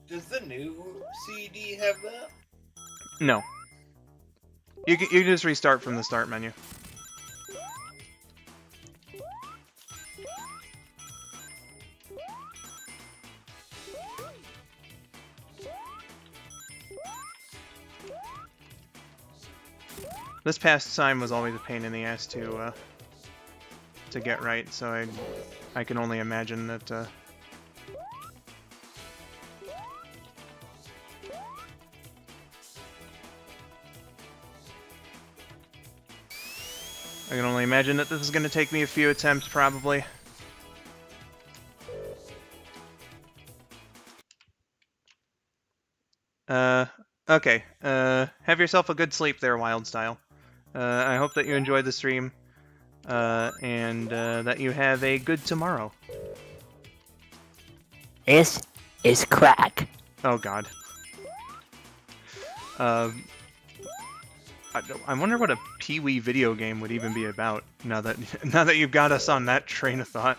Does the new CD have that? No. You can just restart from the start menu. This past sign was always a pain in the ass to get right, so I can only imagine that I can only imagine that this is going to take me a few attempts, probably. Okay. Have yourself a good sleep there, Wildstyle. I hope that you enjoyed the stream, and that you have a good tomorrow. This is crack. Oh, God. I wonder what a Pee-wee video game would even be about, now that you've got us on that train of thought.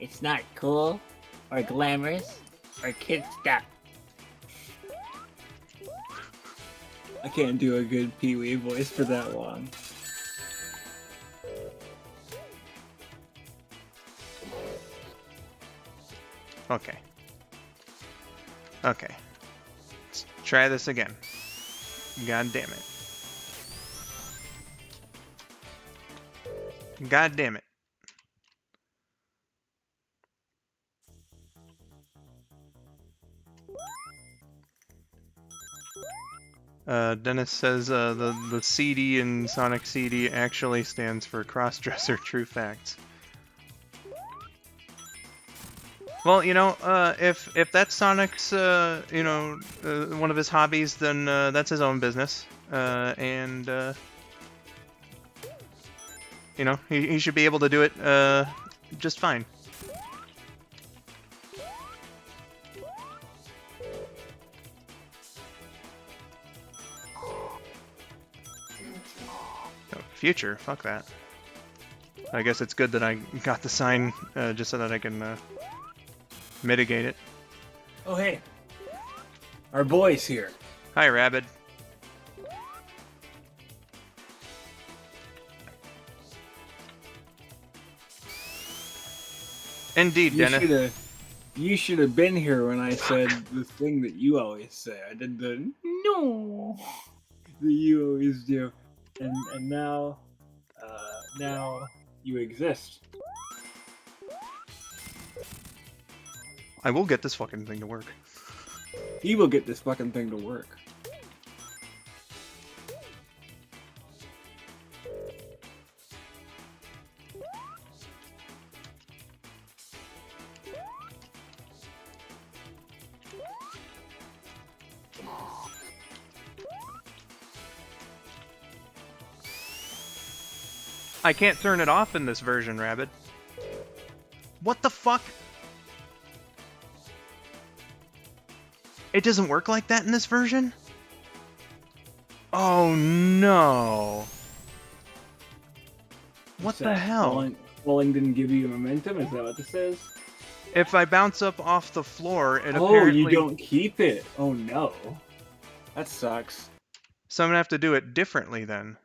It's not cool, or glamorous, or kid stuff. I can't do a good Pee Wee voice for that long. Okay. Okay. Let's try this again. God damn it. God damn it. Dennis says the CD in Sonic CD actually stands for Crossdresser True Facts. Well, if that's Sonic's, one of his hobbies, then that's his own business. And he should be able to do it just fine. Future, fuck that. I guess it's good that I got the sign just so that I can mitigate it. Oh hey, our boy's here. Hi, Rabbit. Indeed, Dennis. You should have been here when I said the thing that you always say. I did the no that you always do, and now you exist. I will get this fucking thing to work. He will get this fucking thing to work. I can't turn it off in this version, Rabbit. What the fuck? It doesn't work like that in this version? Oh no. What the hell? Falling didn't give you momentum? Is that what this says? If I bounce up off the floor, it apparently... Oh, you don't keep it. Oh no. That sucks. So I'm gonna have to do it differently then.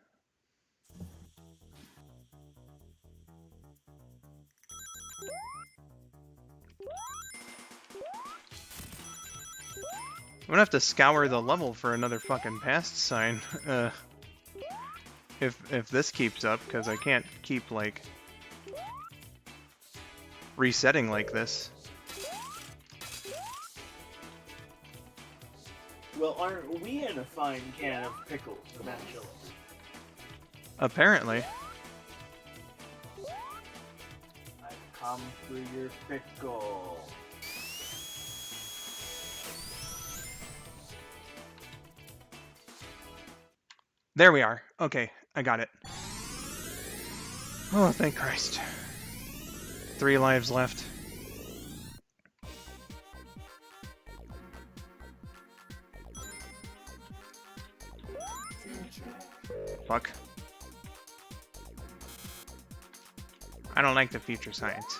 gonna have to scour the level for another fucking past sign. If this keeps up, because I can't keep like resetting like this. Well, aren't we in a fine can of pickles eventually? Apparently. I've come for your pickle. There we are. Okay, I got it. Oh, thank Christ. 3 lives left. Fuck. I don't like the future science.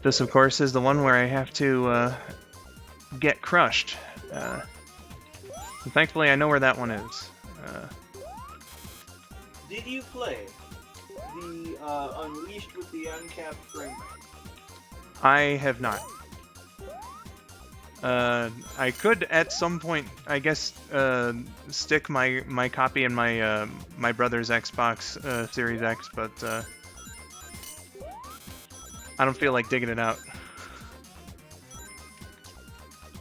This, of course, is the one where I have to get crushed. And thankfully, I know where that one is. Did you play the Unleashed with the uncapped frame rate? I have not. I could at some point, I guess, stick my copy in my my brother's Xbox Series X, but I don't feel like digging it out.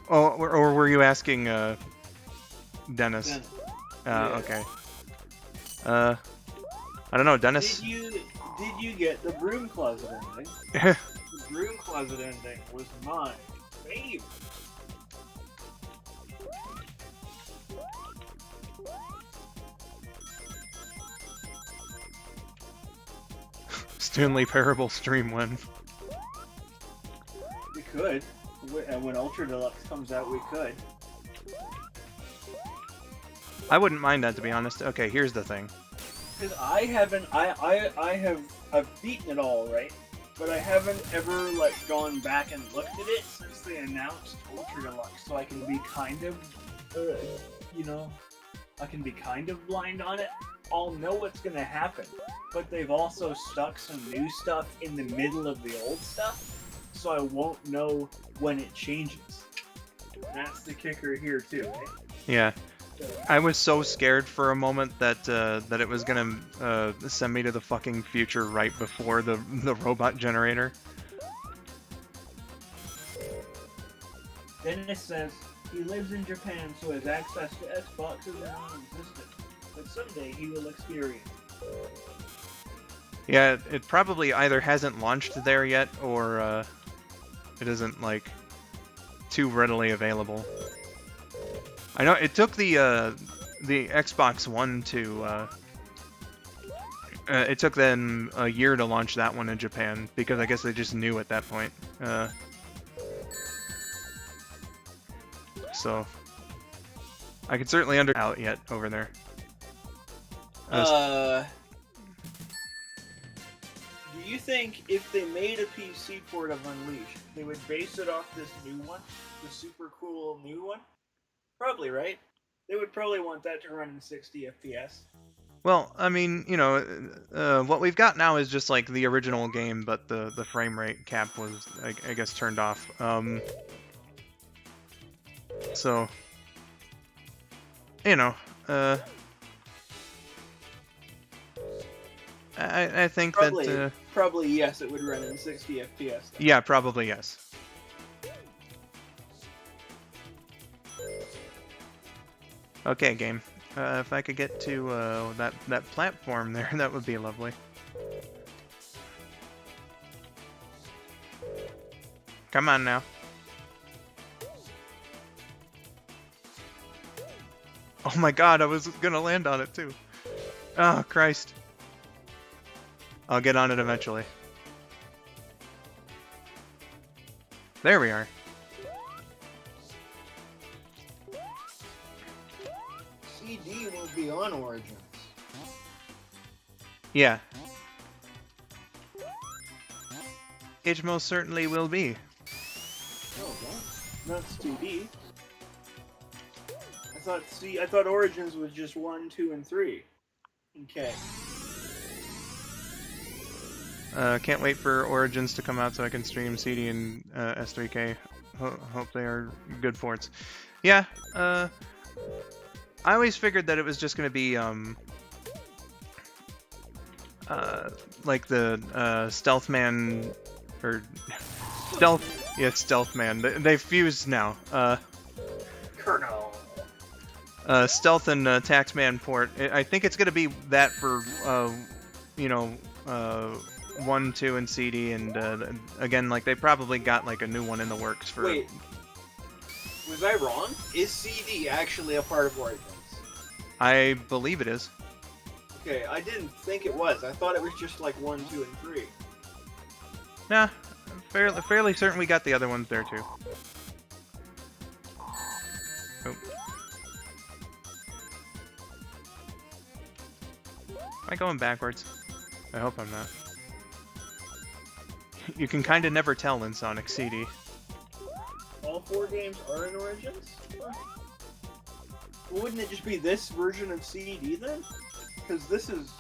Oh, or were you asking Dennis? Then, Okay. I don't know, Dennis. did you get the broom closet ending? The broom closet ending was my favorite. Stanley Parable stream when? We could. And when Ultra Deluxe comes out, we could. I wouldn't mind that, to be honest. Okay, here's the thing. Because I've beaten it all, right? But I haven't ever like gone back and looked at it since they announced Ultra Deluxe, so I can be kind of, I can be kind of blind on it. I'll know what's gonna happen, but they've also stuck some new stuff in the middle of the old stuff, so I won't know when it changes. That's the kicker here too, right? Yeah. I was so scared for a moment that that it was gonna send me to the fucking future right before the robot generator. Dennis says he lives in Japan, so has access to Xboxes are non-existent, but someday he will experience. Yeah, it probably either hasn't launched there yet, or it isn't like too readily available. I know it took the Xbox One to it took them a year to launch that one in Japan because I guess they just knew at that point. So I could certainly out yet over there. Do you think if they made a PC port of Unleashed, they would base it off this new one, the super cool new one? Probably, right? They would probably want that to run in 60 FPS. Well, I mean, you know, what we've got now is just like the original game, but the frame rate cap was, I guess, turned off. So, you know, I think Probably, that... probably yes, it would run in 60 FPS. Though. Yeah, probably yes. Okay, game. If I could get to that platform there, that would be lovely. Come on now. Oh my god, I was gonna land on it too. Oh, Christ. I'll get on it eventually. There we are. CD will be on Origins. Yeah. It most certainly will be. Oh, well, that's 2D. I thought Origins was just 1, 2, and 3. Okay. Can't wait for Origins to come out so I can stream CD and S3K. Hope they are good ports. Yeah, I always figured that it was just going to be like the Stealth Man or Stealth. Yeah, Stealth Man. They've fused now. Colonel. Stealth and Taxman port. I think it's going to be that for you know 1, 2, and CD, and again, like they probably got like a new one in the works for. Wait. Was I wrong? Is CD actually a part of Origins? I believe it is. Okay, I didn't think it was. I thought it was just like 1, 2, and 3. Nah, fairly certain we got the other ones there too. Oh. Am I going backwards? I hope I'm not. You can kind of never tell in Sonic CD. All 4 games are in Origins? Huh. Well, wouldn't it just be this version of CD then? Because this is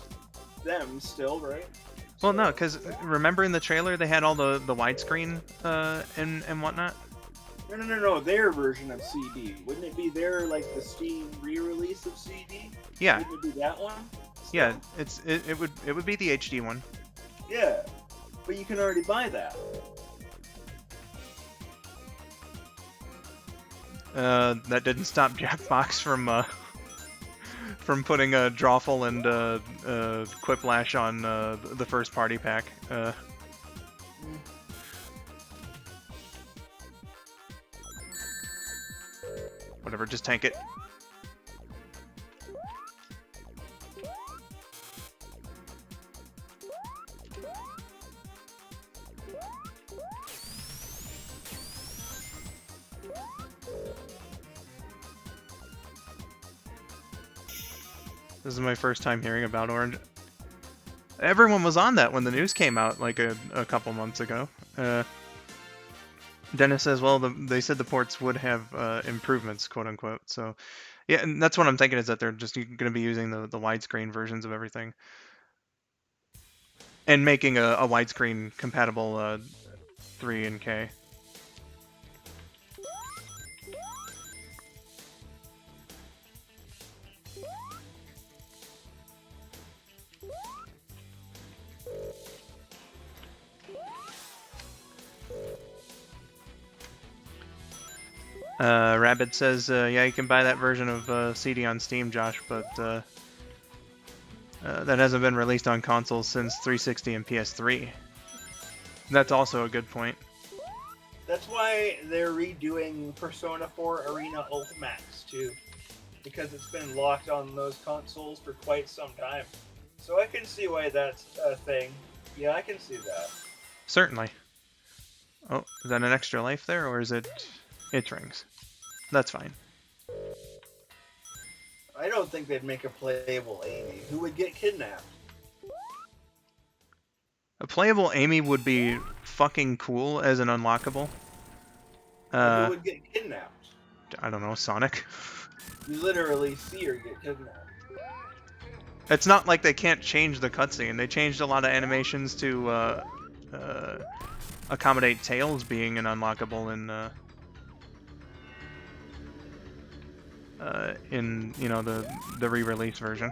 them still, right? Well, no, because remember in the trailer they had all the widescreen and whatnot? No, their version of CD. Wouldn't it be their, like, the Steam re-release of CD? Yeah. Wouldn't it be that one? Still? Yeah, it would be the HD one. Yeah, but you can already buy that. That didn't stop Jackbox from putting a Drawful and Quiplash on the first party pack. Whatever, just tank it. This is my first time hearing about Orange. Everyone was on that when the news came out like a couple months ago. Dennis says, well, they said the ports would have improvements, quote unquote. So, yeah, and that's what I'm thinking is that they're just going to be using the widescreen versions of everything. And making a widescreen compatible 3 and K. Rabbit says, yeah, you can buy that version of CD on Steam, Josh, but that hasn't been released on consoles since 360 and PS3. That's also a good point. That's why they're redoing Persona 4 Arena Ultimax, too. Because it's been locked on those consoles for quite some time. So I can see why that's a thing. Yeah, I can see that. Certainly. Oh, is that an extra life there, or is it its rings? That's fine. I don't think they'd make a playable Amy. Who would get kidnapped? A playable Amy would be fucking cool as an unlockable. Who would get kidnapped? I don't know, Sonic. You literally see her get kidnapped. It's not like they can't change the cutscene. They changed a lot of animations to accommodate Tails being an unlockable in you know the re-release version.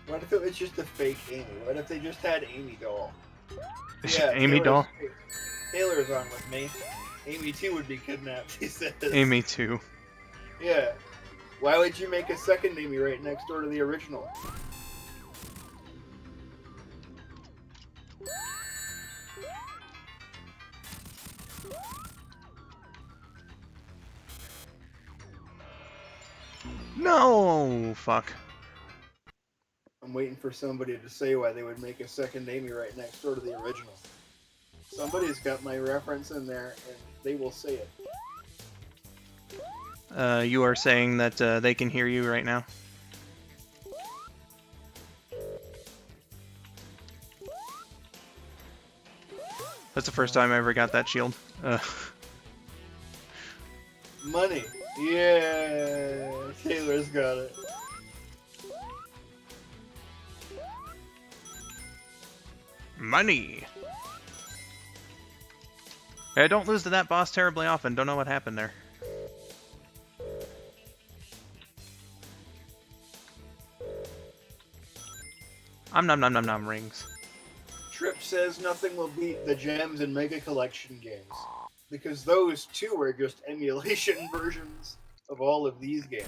What if it was just a fake Amy? What if they just had Amy doll? Yeah, Amy doll. Taylor's on with me. Amy 2 would be kidnapped, he says. Amy 2. Yeah. Why would you make a second Amy right next door to the original? No, fuck. I'm waiting for somebody to say why they would make a second Amy right next door to the original. Somebody's got my reference in there, and they will say it. You are saying that they can hear you right now? That's the first time I ever got that shield. Money. Yeah, Taylor's got it. Money! I don't lose to that boss terribly often. Don't know what happened there. Nom nom nom nom rings. Trip says nothing will beat the Gems and Mega Collection games, because those two are just emulation versions of all of these games.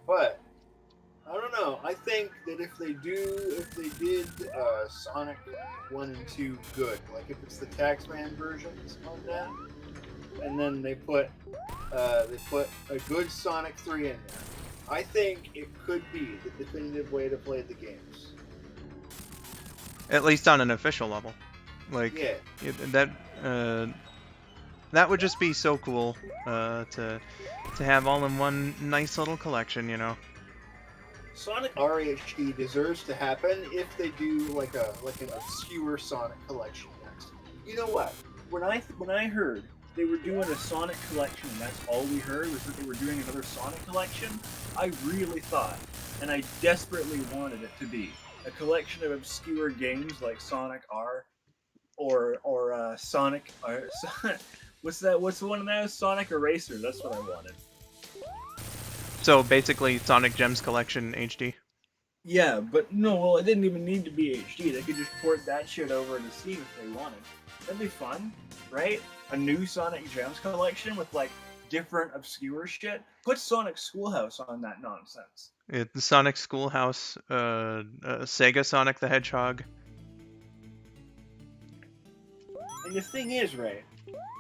But I don't know. I think that if they did Sonic 1 and 2 good, like if it's the Taxman versions on that, and then they put a good Sonic 3 in there, I think it could be the definitive way to play the games. At least on an official level. Like, Yeah. That would just be so cool to have all in one nice little collection, you know. Sonic RHD deserves to happen if they do like an obscure Sonic collection next. You know what? When I heard they were doing a Sonic collection and that's all we heard was that they were doing another Sonic collection, I really thought, and I desperately wanted it to be, a collection of obscure games like Sonic R or Sonic what's the one of those? Sonic Eraser, that's what I wanted. So basically Sonic Gems Collection HD. Yeah, but no, well, it didn't even need to be HD. They could just port that shit over to Steam if they wanted. That'd be fun, right? A new Sonic Gems collection with, like, different obscure shit. Put Sonic Schoolhouse on that nonsense. The Sonic Schoolhouse, Sega Sonic the Hedgehog. And the thing is, Ray,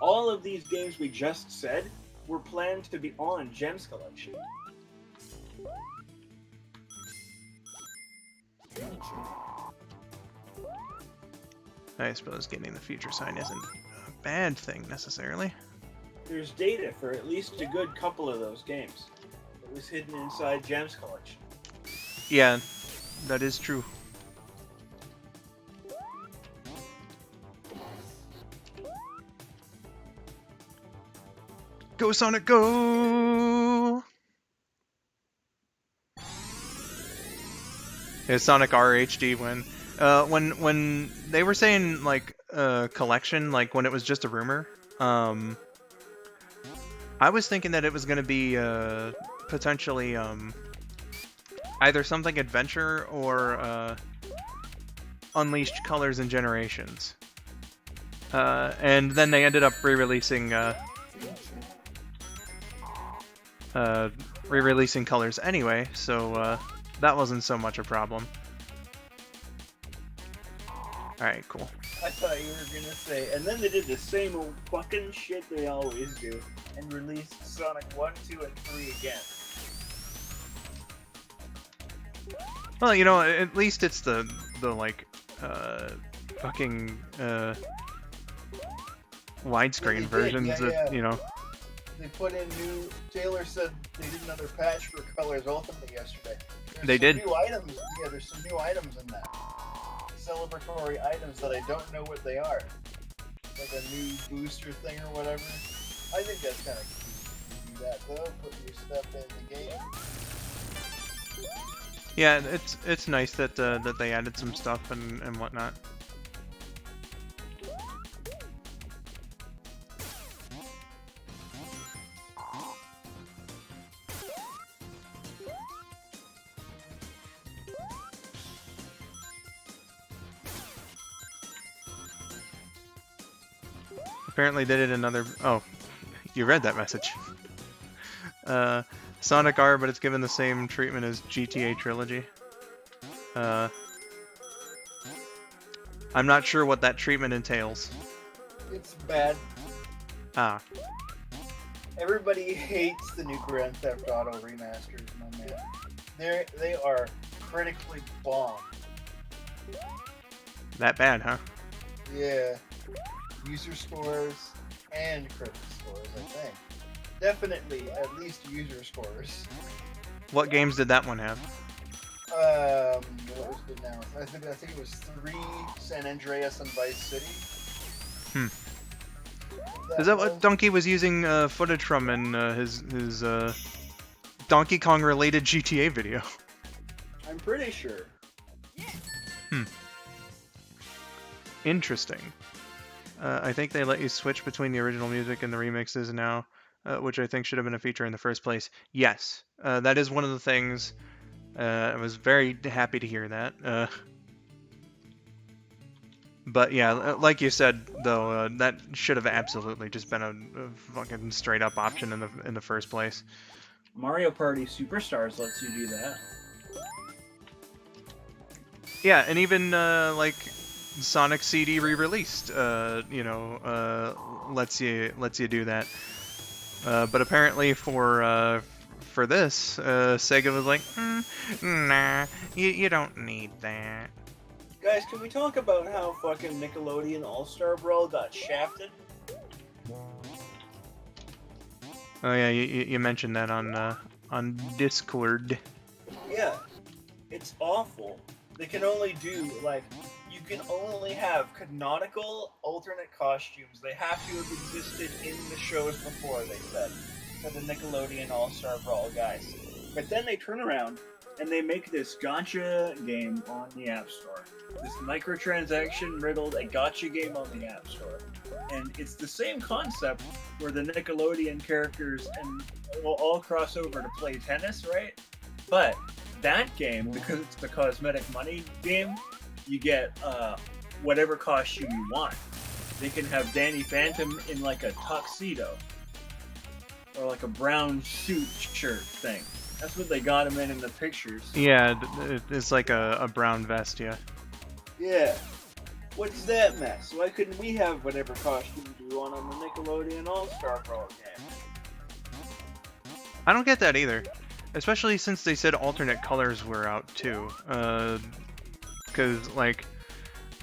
all of these games we just said were planned to be on Gems Collection. I suppose getting the future sign isn't a bad thing, necessarily. There's data for at least a good couple of those games. It was hidden inside Gems Collection. Yeah, that is true. Go Sonic, go! Yeah, Sonic RHD when they were saying like collection, like when it was just a rumor, I was thinking that it was gonna be potentially either something adventure or Unleashed Colors and Generations, and then they ended up re-releasing Colors anyway, so that wasn't so much a problem. Alright, cool. I thought you were gonna say, and then they did the same old fucking shit they always do, and released Sonic 1, 2, and 3 again. Well, you know, at least it's the like, fucking, widescreen versions that, you know. They put in new. Taylor said they did another patch for Colors Ultimate yesterday. They did. New items. Yeah, there's some new items in that. Celebratory items that I don't know what they are. Like a new booster thing or whatever. I think that's kind of cute to do that though. Put your stuff in the game. Yeah, it's nice that that they added some stuff and whatnot. Apparently they did another... Oh, you read that message. Sonic R, but it's given the same treatment as GTA Trilogy. I'm not sure what that treatment entails. It's bad. Ah. Everybody hates the new Grand Theft Auto remasters, my man. They are critically bombed. That bad, huh? Yeah. User scores and critic scores, I think. Definitely at least user scores. What games did that one have? What was it now? I think it was 3 San Andreas and Vice City. Is that what Donkey was using footage from in his Donkey Kong related GTA video? I'm pretty sure. interesting. I think they let you switch between the original music and the remixes now, which I think should have been a feature in the first place. Yes, that is one of the things. I was very happy to hear that. But yeah, like you said, though, that should have absolutely just been a fucking straight up option in the first place. Mario Party Superstars lets you do that. Yeah, and even like Sonic CD re-released, lets you do that. But apparently for this, Sega was like, nah, you don't need that. Guys, can we talk about how fucking Nickelodeon All-Star Brawl got shafted? Oh yeah, you mentioned that on Discord. Yeah, it's awful. They can only do, like, you can only have canonical alternate costumes. They have to have existed in the shows before, they said, for the Nickelodeon All-Star Brawl guys. But then they turn around and they make this gotcha game on the App Store. This microtransaction riddled a gotcha game on the App Store. And it's the same concept where the Nickelodeon characters and will all cross over to play tennis, right? But that game, because it's the cosmetic money game, you get whatever costume you want. They can have Danny Phantom in like a tuxedo or like a brown suit shirt thing. That's what they got him in the pictures. Yeah, it's like a brown vest, yeah. Yeah. What's that mess? Why couldn't we have whatever costumes we want on the Nickelodeon All-Star Brawl game? I don't get that either. Especially since they said alternate colors were out too. Because, like,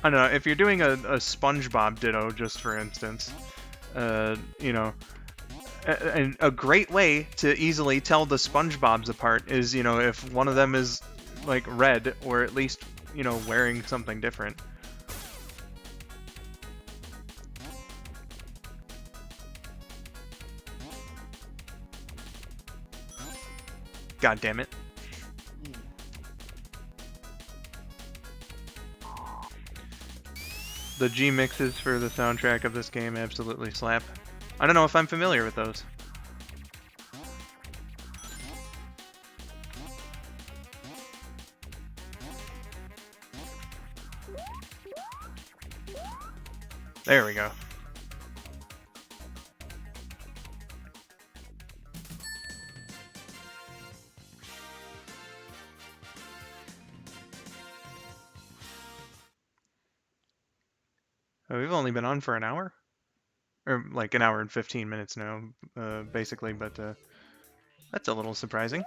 I don't know, if you're doing a SpongeBob Ditto, just for instance, you know, a great way to easily tell the SpongeBobs apart is, you know, if one of them is, like, red, or at least, you know, wearing something different. God damn it. The G mixes for the soundtrack of this game absolutely slap. I don't know if I'm familiar with those. There we go. We've only been on for an hour? Or like an hour and 15 minutes now, basically, but that's a little surprising.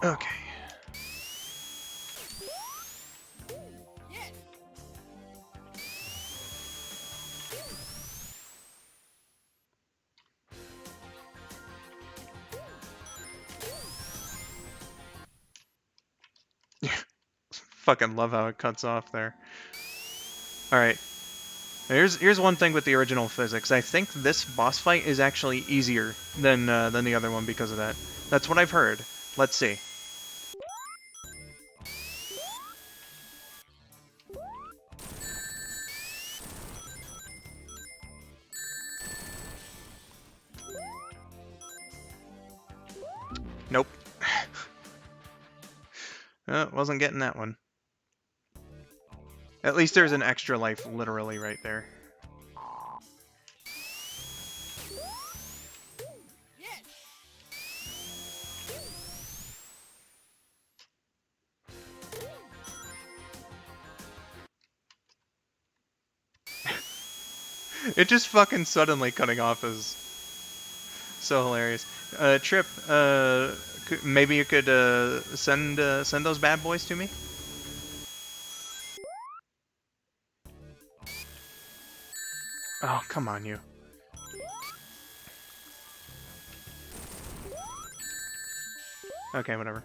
Okay. Fucking love how it cuts off there. Alright. Here's one thing with the original physics. I think this boss fight is actually easier than the other one because of that. That's what I've heard. Let's see. Nope. Wasn't getting that one. At least there's an extra life literally right there. It just fucking suddenly cutting off is so hilarious. Trip, maybe you could send those bad boys to me? Oh, come on, you. Okay, whatever.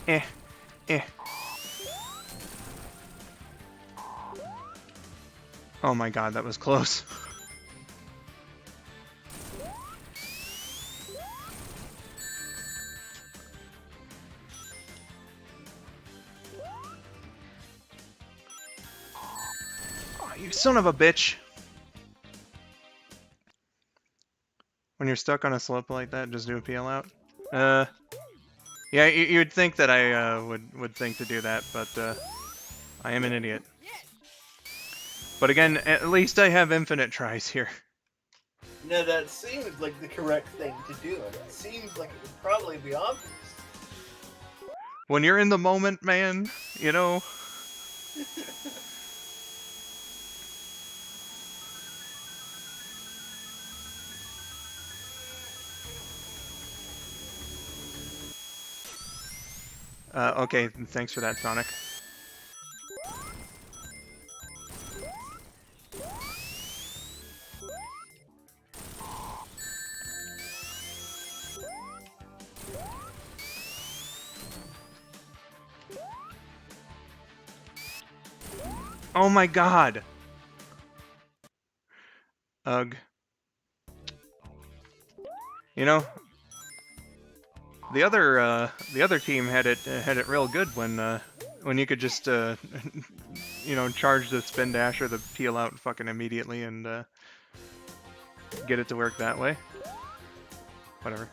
Eh. Oh my god, that was close. Son of a bitch. When you're stuck on a slope like that, just do a peel out. Yeah, you'd think that I would think to do that, but I am an idiot. But again, at least I have infinite tries here. No, that seems like the correct thing to do. It seems like it would probably be obvious. When you're in the moment, man, you know. Okay, thanks for that, Sonic. Oh my god! Ugh. You know, the other team had it real good when you could just you know, charge the spin dash or the peel out fucking immediately and get it to work that way. Whatever.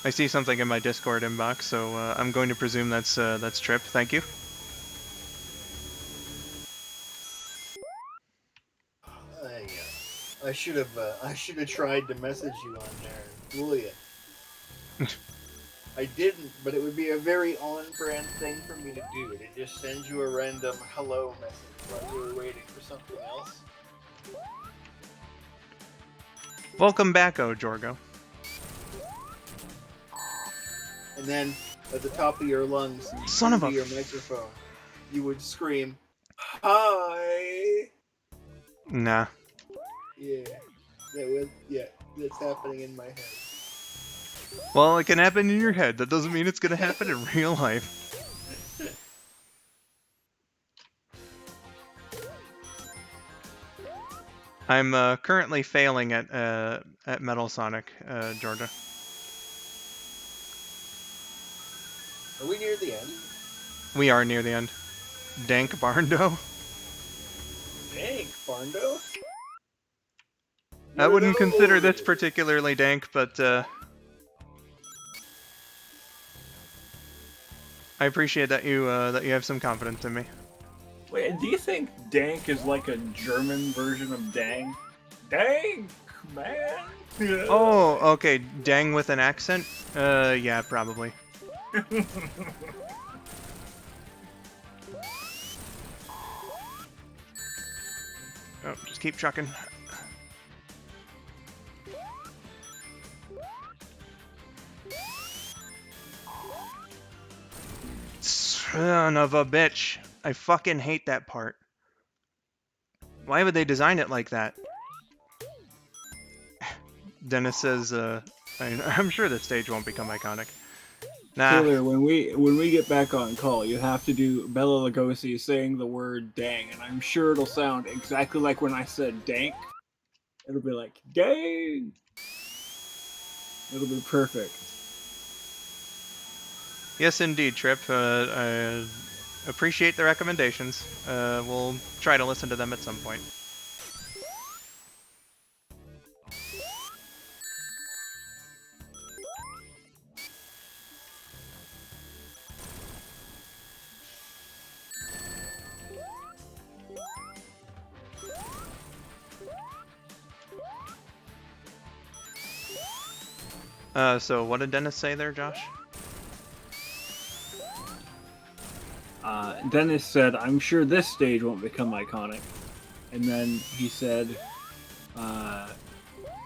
I see something in my Discord inbox, so I'm going to presume that's Trip. Thank you. I should have tried to message you on there and fool you. I didn't, but it would be a very on-brand thing for me to do. To just send you a random hello message while you were waiting for something else. Welcome back, O Jorgo. And then, at the top of your lungs, Son of a your microphone, you would scream, "Hi!" Nah. Yeah, that's happening in my head. Well, it can happen in your head. That doesn't mean it's gonna happen in real life. I'm currently failing at Metal Sonic, Georgia. Are we near the end? We are near the end. Dank Barndo. Dank, Barndo? I wouldn't consider this particularly dank, but I appreciate that you have some confidence in me. Wait, do you think dank is like a German version of dang? Dank, man! Oh, okay, dang with an accent? Yeah, probably. Oh, just keep trucking. Son of a bitch. I fucking hate that part. Why would they design it like that? Dennis says, I'm sure this stage won't become iconic. Nah. Taylor, when we get back on call, you have to do Bela Lugosi saying the word dang, and I'm sure it'll sound exactly like when I said dank. It'll be like, dang! It'll be perfect. Yes, indeed, Trip. I appreciate the recommendations. We'll try to listen to them at some point. So what did Dennis say there, Josh? Dennis said, I'm sure this stage won't become iconic. And then he said, I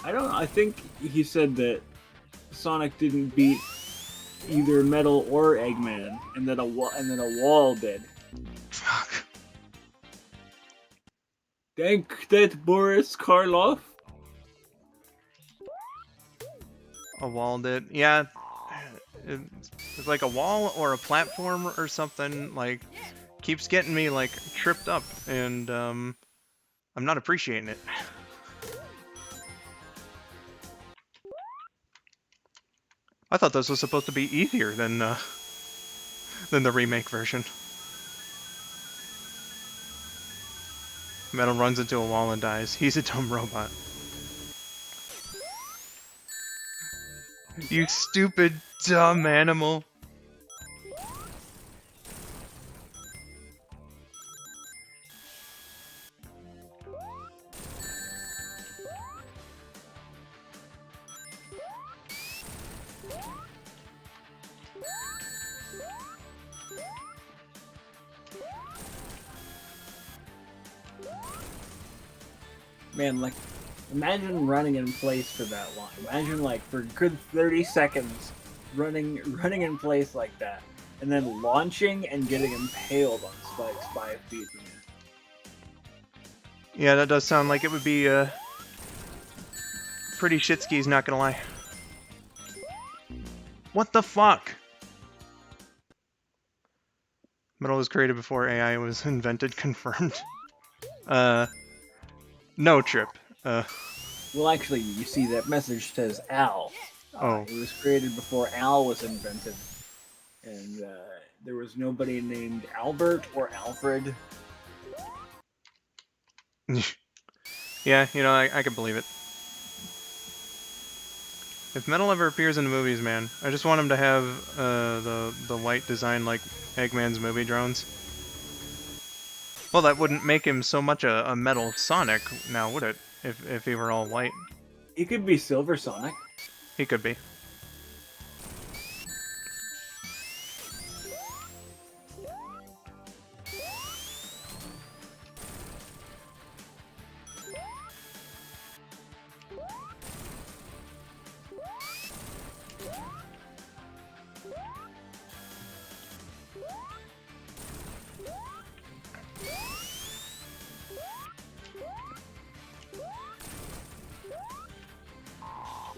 don't know, I think he said that Sonic didn't beat either Metal or Eggman, and that a wall did. Fuck. Thank that Boris Karloff. A wall did. Yeah. It's like a wall or a platform or something, like, keeps getting me, like, tripped up, and, I'm not appreciating it. I thought this was supposed to be easier than the remake version. Metal runs into a wall and dies. He's a dumb robot. You stupid, dumb animal. Man, like, imagine running in place for that long. Imagine, like, for a good 30 seconds, running in place like that, and then launching and getting impaled on spikes 5 feet from you. Yeah, that does sound like it would be pretty shit skis, not gonna lie. What the fuck? Metal was created before AI was invented, confirmed. No, Trip. Well, actually, you see, that message says Al. Oh. It was created before Al was invented. And there was nobody named Albert or Alfred. Yeah, you know, I can believe it. If Metal ever appears in the movies, man, I just want him to have the white design like Eggman's movie drones. Well, that wouldn't make him so much a Metal Sonic now, would it? If he were all white. He could be Silver Sonic. He could be.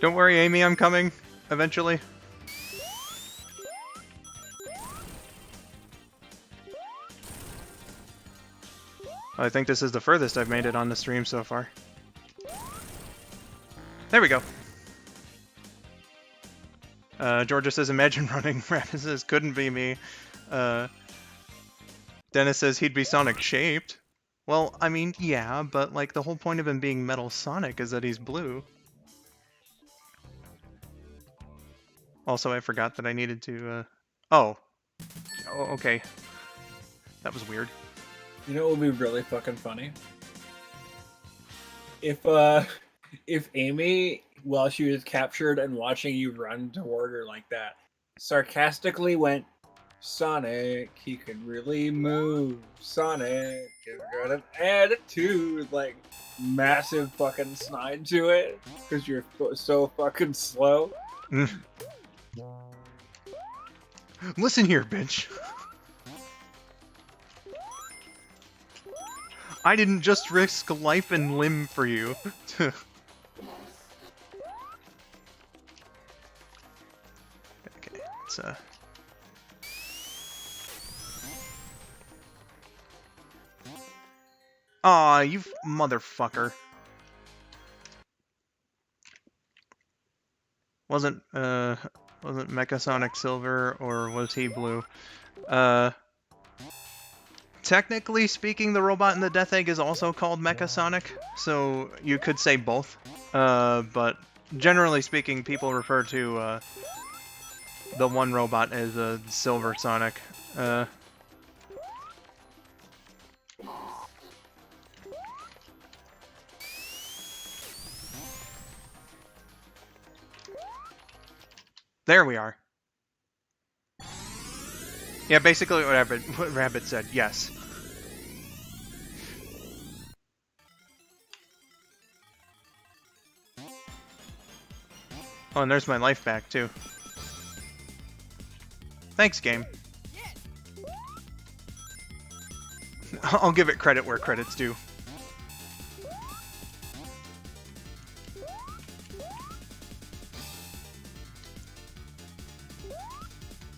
Don't worry, Amy, I'm coming. Eventually. I think this is the furthest I've made it on the stream so far. There we go. Georgia says, imagine running. Rapid says, couldn't be me. Dennis says he'd be Sonic-shaped. Well, I mean, yeah, but like the whole point of him being Metal Sonic is that he's blue. Also, I forgot that I needed to, Oh, okay. That was weird. You know what would be really fucking funny? If Amy, while she was captured and watching you run toward her like that, sarcastically went, Sonic, he can really move. Sonic, he's got an attitude. Like, massive fucking snide to it, because you're so fucking slow. Listen here, bitch. I didn't just risk life and limb for you. Okay, let's Aw, you motherfucker. Wasn't Mecha Sonic silver, or was he blue? Technically speaking, the robot in the Death Egg is also called Mecha Sonic, so you could say both. But generally speaking, people refer to the one robot as a Silver Sonic. There we are. Yeah, basically what Rabbit said, yes. Oh, and there's my life back, too. Thanks, game. I'll give it credit where credit's due.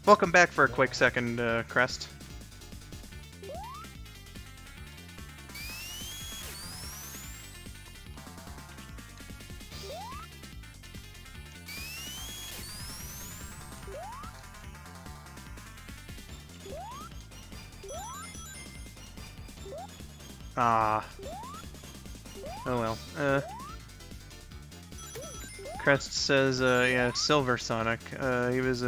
Welcome back for a quick second, Crest. Ah. Oh well. Crest says, yeah, Silver Sonic. He was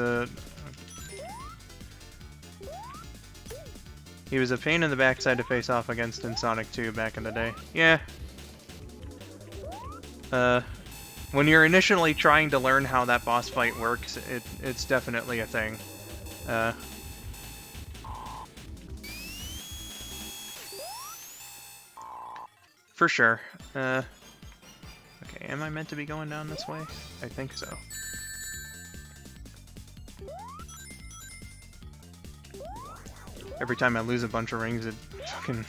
a pain in the backside to face off against in Sonic 2 back in the day. Yeah. When you're initially trying to learn how that boss fight works, it's definitely a thing. For sure. Okay, am I meant to be going down this way? I think so. Every time I lose a bunch of rings, it fucking...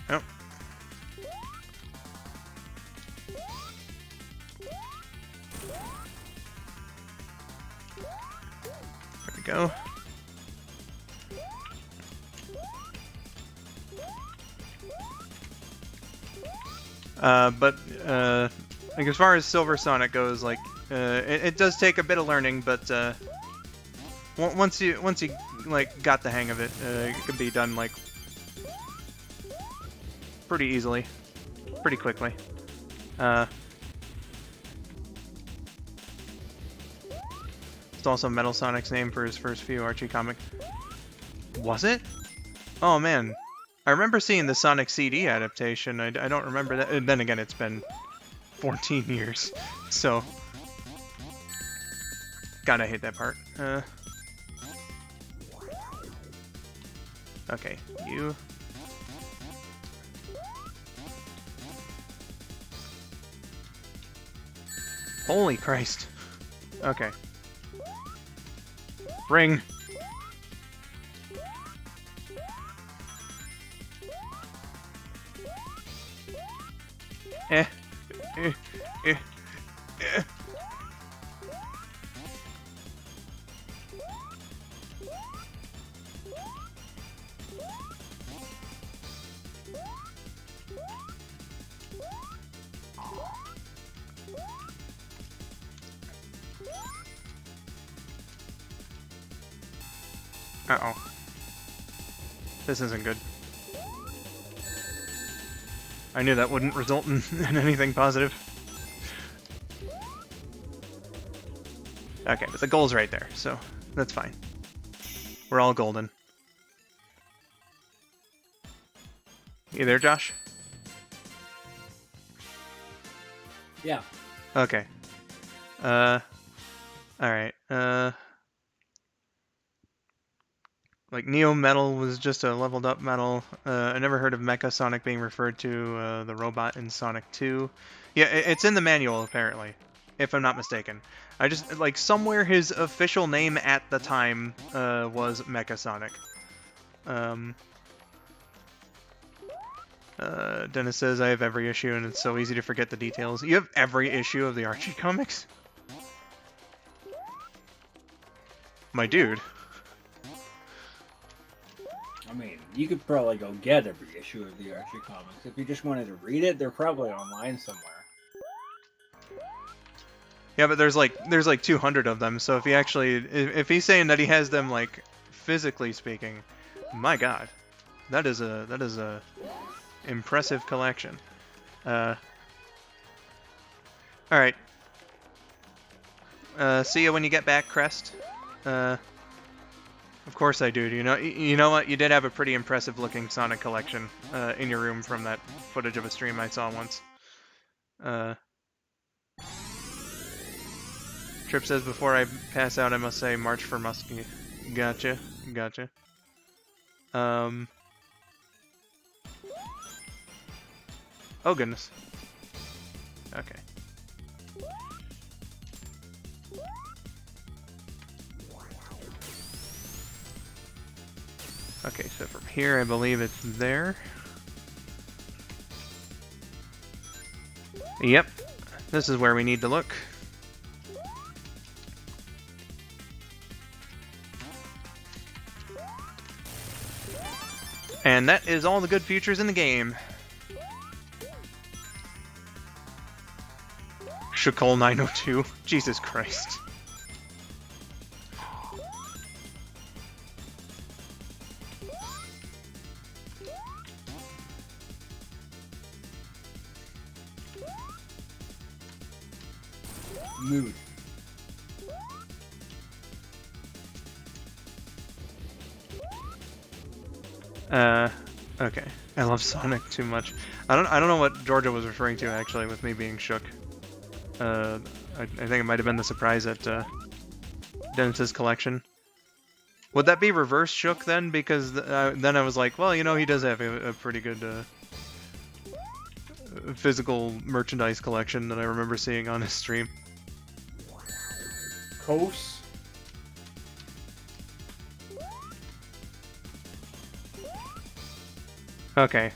Oh. There we go. Like as far as Silver Sonic goes, like it does take a bit of learning, but once you like got the hang of it, it can be done like pretty easily, pretty quickly. It's also Metal Sonic's name for his first few Archie comic. Was it? Oh man. I remember seeing the Sonic CD adaptation. I don't remember that. And then again, it's been 14 years. So. God, I hate that part. Okay, you. Holy Christ. Okay. Ring. Eh. Eh. Eh. Eh. Uh-oh. This isn't good. I knew that wouldn't result in anything positive. Okay, but the goal's right there, so that's fine. We're all golden. You there, Josh? Yeah. Okay. Alright, like, Neo Metal was just a leveled up metal. I never heard of Mecha Sonic being referred to, the robot in Sonic 2. Yeah, it's in the manual, apparently, if I'm not mistaken. I just, like, somewhere his official name at the time, was Mecha Sonic. Dennis says, I have every issue, and it's so easy to forget the details. You have every issue of the Archie comics? My dude. I mean, you could probably go get every issue of the Archie comics. If you just wanted to read it, they're probably online somewhere. Yeah, but there's like 200 of them, so if he actually, if he's saying that he has them, like, physically speaking, my god. That is a impressive collection. Alright. See you when you get back, Crest. Of course I do. You know what? You did have a pretty impressive looking Sonic collection in your room from that footage of a stream I saw once. Trip says, before I pass out, I must say, March for Muskie. Gotcha. Gotcha. Oh, goodness. Okay. Okay, so from here, I believe it's there. Yep. This is where we need to look. And that is all the good features in the game. skull902. Jesus Christ. Mood. Okay. I love Sonic too much. I don't know what Georgia was referring to actually with me being shook. I think it might have been the surprise at Dennis's collection. Would that be reverse shook then? Because then I was like, well, you know, he does have a pretty good physical merchandise collection that I remember seeing on his stream. Coast. Okay.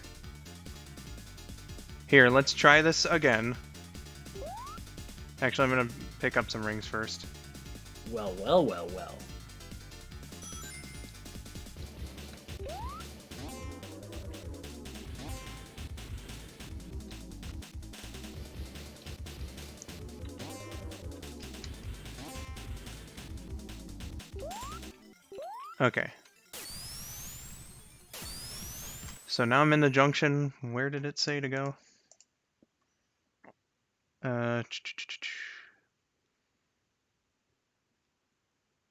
Here, let's try this again. Actually, I'm gonna pick up some rings first. Well, well, well, well. Okay. So now I'm in the junction. Where did it say to go?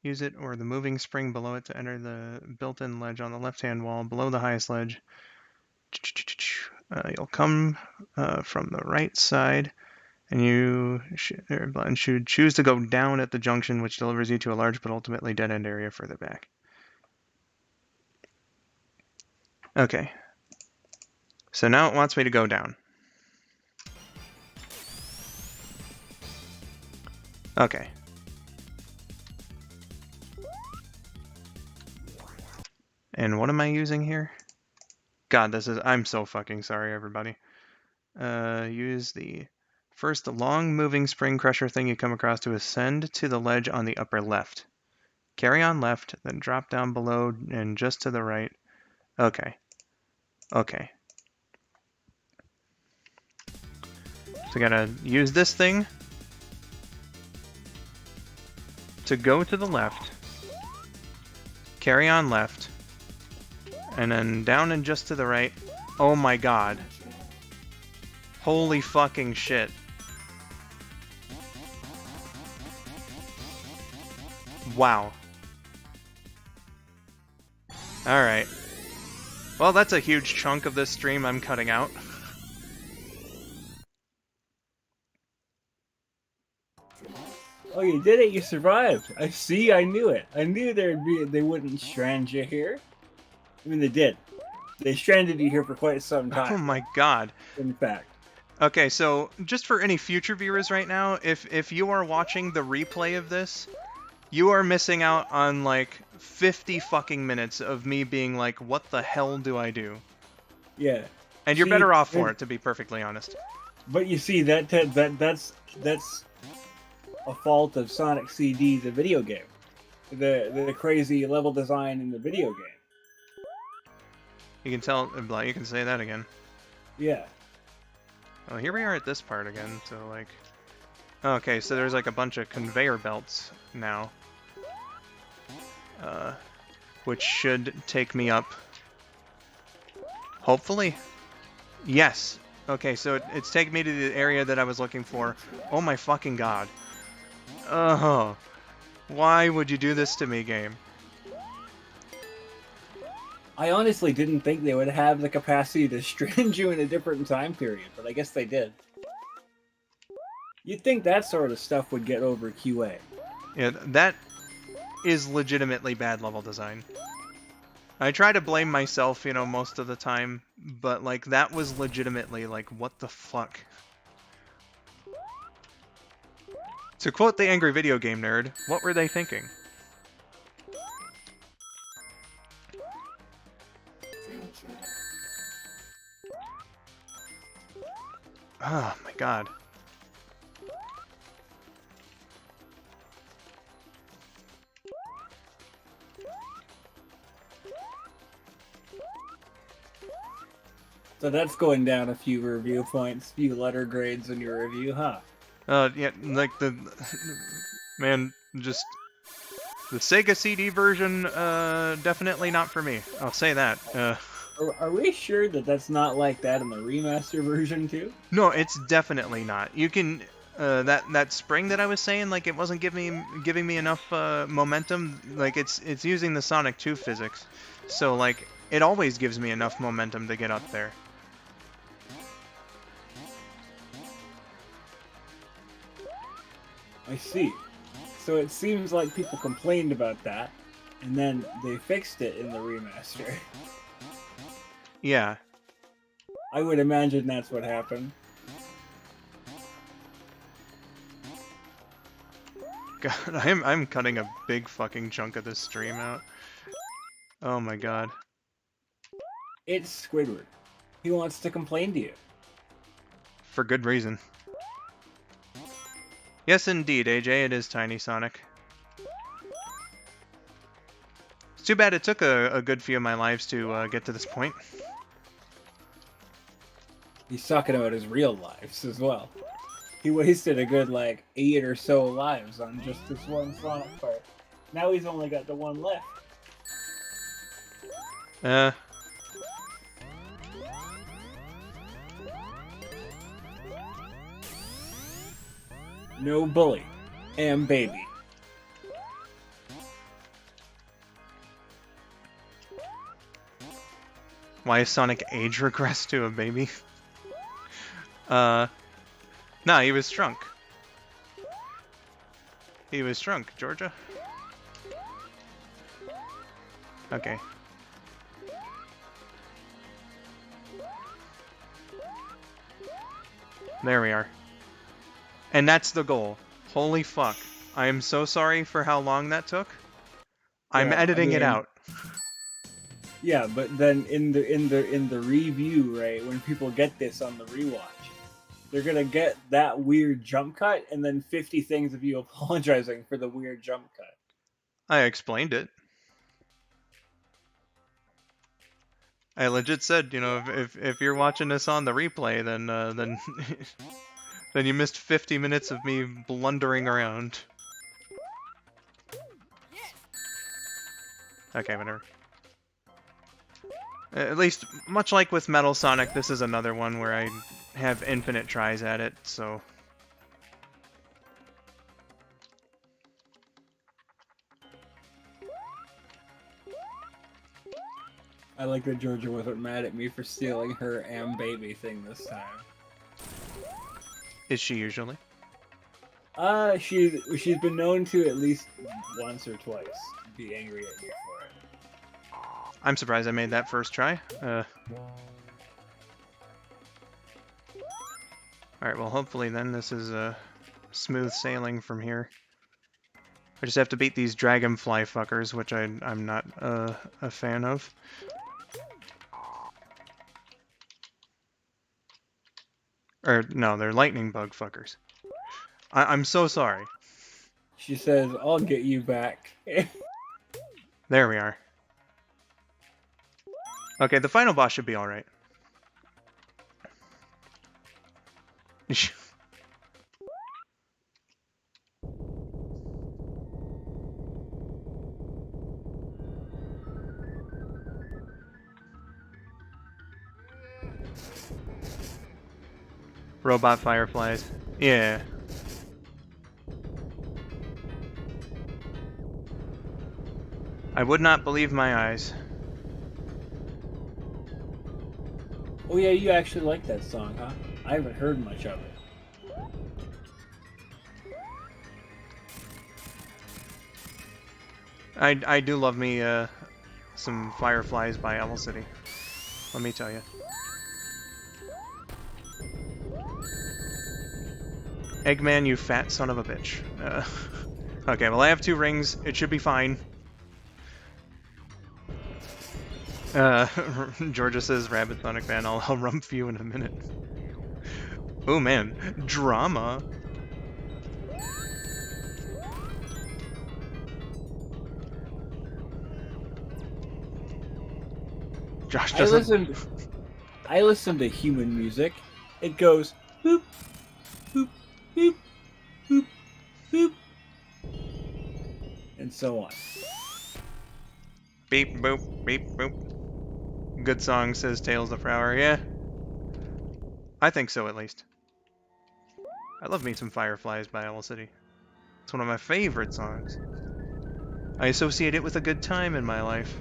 Use it or the moving spring below it to enter the built-in ledge on the left-hand wall below the highest ledge. You'll come from the right side, and you should choose to go down at the junction, which delivers you to a large but ultimately dead-end area further back. Okay. So now it wants me to go down. Okay. And what am I using here? God, this is... I'm so fucking sorry, everybody. Use the first long moving spring crusher thing you come across to ascend to the ledge on the upper left. Carry on left, then drop down below and just to the right. Okay. Okay. So I gotta use this thing to go to the left. Carry on left. And then down and just to the right. Oh my god. Holy fucking shit. Wow. Alright. Well, that's a huge chunk of this stream I'm cutting out. Oh, you did it! You survived. I see. I knew it. I knew they wouldn't strand you here. I mean, they did. They stranded you here for quite some time. Oh my god. In fact. Okay, so just for any future viewers right now, if you are watching the replay of this, you are missing out on like 50 fucking minutes of me being like, what the hell do I do? Yeah. And you're better off for it, to be perfectly honest. But you see, that's a fault of Sonic CD, the video game. The crazy level design in the video game. You can tell, you can say that again. Yeah. Well, here we are at this part again, so like... Okay, so there's like a bunch of conveyor belts now. Which should take me up. Hopefully. Yes. Okay, so it's taken me to the area that I was looking for. Oh my fucking god. Oh. Why would you do this to me, game? I honestly didn't think they would have the capacity to strand you in a different time period, but I guess they did. You'd think that sort of stuff would get over QA. Yeah, that is legitimately bad level design. I try to blame myself, you know, most of the time, but like that was legitimately like, what the fuck? To quote the angry video game nerd, what were they thinking? Oh my god. So that's going down a few review points, few letter grades in your review, huh? Yeah, like man, just the Sega CD version, definitely not for me. I'll say that. Are we sure that that's not like that in the remaster version too? No, it's definitely not. You can, that spring that I was saying, like it wasn't giving me enough momentum. Like it's using the Sonic 2 physics, so like it always gives me enough momentum to get up there. I see. So it seems like people complained about that, and then they fixed it in the remaster. Yeah. I would imagine that's what happened. God, I'm cutting a big fucking chunk of this stream out. Oh my god. It's Squidward. He wants to complain to you. For good reason. Yes, indeed, AJ, it is Tiny Sonic. It's too bad it took a good few of my lives to get to this point. He's talking about his real lives as well. He wasted a good, like, 8 or so lives on just this one Sonic part. Now he's only got the one left. No bully. And baby. Why is Sonic age regressed to a baby? Nah, he was shrunk. He was shrunk, Georgia. Okay. There we are. And that's the goal. Holy fuck. I am so sorry for how long that took. I'm Yeah, editing it out. Yeah, but then in the review, right, when people get this on the rewatch, they're gonna get that weird jump cut and then 50 things of you apologizing for the weird jump cut. I explained it. I legit said, you know, if you're watching this on the replay, then then you missed 50 minutes of me blundering around. Okay, whatever. At least, much like with Metal Sonic, this is another one where I have infinite tries at it, so... I like that Georgia wasn't mad at me for stealing her "am baby" thing this time. Is she usually? She's been known to at least once or twice be angry at me for it. I'm surprised I made that first try. Alright, well hopefully then this is smooth sailing from here. I just have to beat these dragonfly fuckers, which I'm not a fan of. Or, no, they're lightning bug fuckers. I'm so sorry. She says, "I'll get you back." There we are. Okay, the final boss should be alright. Robot fireflies. Yeah. I would not believe my eyes. Oh yeah, you actually like that song, huh? I haven't heard much of it. I do love me some Fireflies by Owl City. Let me tell you. Eggman, you fat son of a bitch. Okay, well I have 2 rings. It should be fine. Georgia says, Rabbit Sonic Man, I'll rump you in a minute. Oh man, drama. Josh doesn't... I listen to human music. It goes boop, boop, boop, boop, boop, and so on. Beep boop, beep boop. Good song, says Tales of Flower. Yeah, I think so at least. I love me some Fireflies by Owl City. It's one of my favorite songs. I associate it with a good time in my life.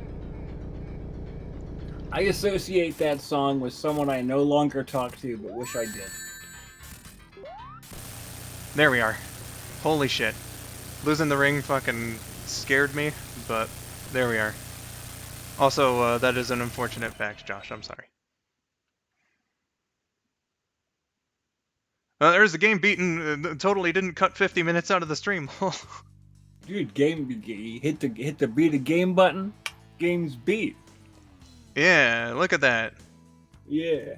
I associate that song with someone I no longer talk to, but wish I did. There we are. Holy shit. Losing the ring fucking scared me, but there we are. Also, that is an unfortunate fact, Josh. I'm sorry. There's the game beaten. Totally didn't cut 50 minutes out of the stream. Dude, hit the beat a game button, game's beat. Yeah, look at that. Yeah.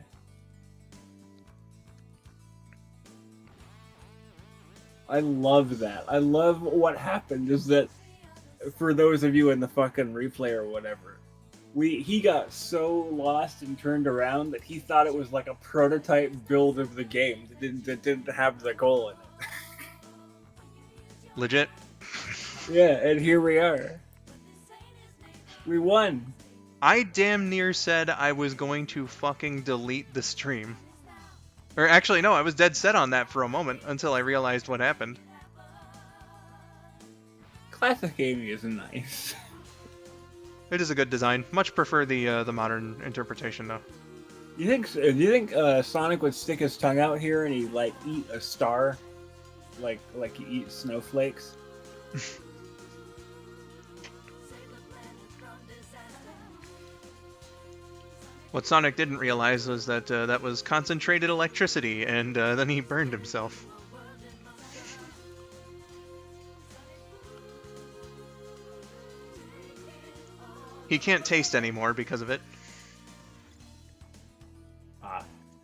I love that. I love what happened is that for those of you in the fucking replay or whatever, he got so lost and turned around that he thought it was like a prototype build of the game that didn't have the goal in it. Legit. Yeah, and here we are. We won. I damn near said I was going to fucking delete the stream. Or actually, no, I was dead set on that for a moment until I realized what happened. Classic gaming is nice. It is a good design. Much prefer the modern interpretation, though. Do you think Sonic would stick his tongue out here and he'd like eat a star, like he eats snowflakes? What Sonic didn't realize was that that was concentrated electricity, and then he burned himself. He can't taste anymore because of it.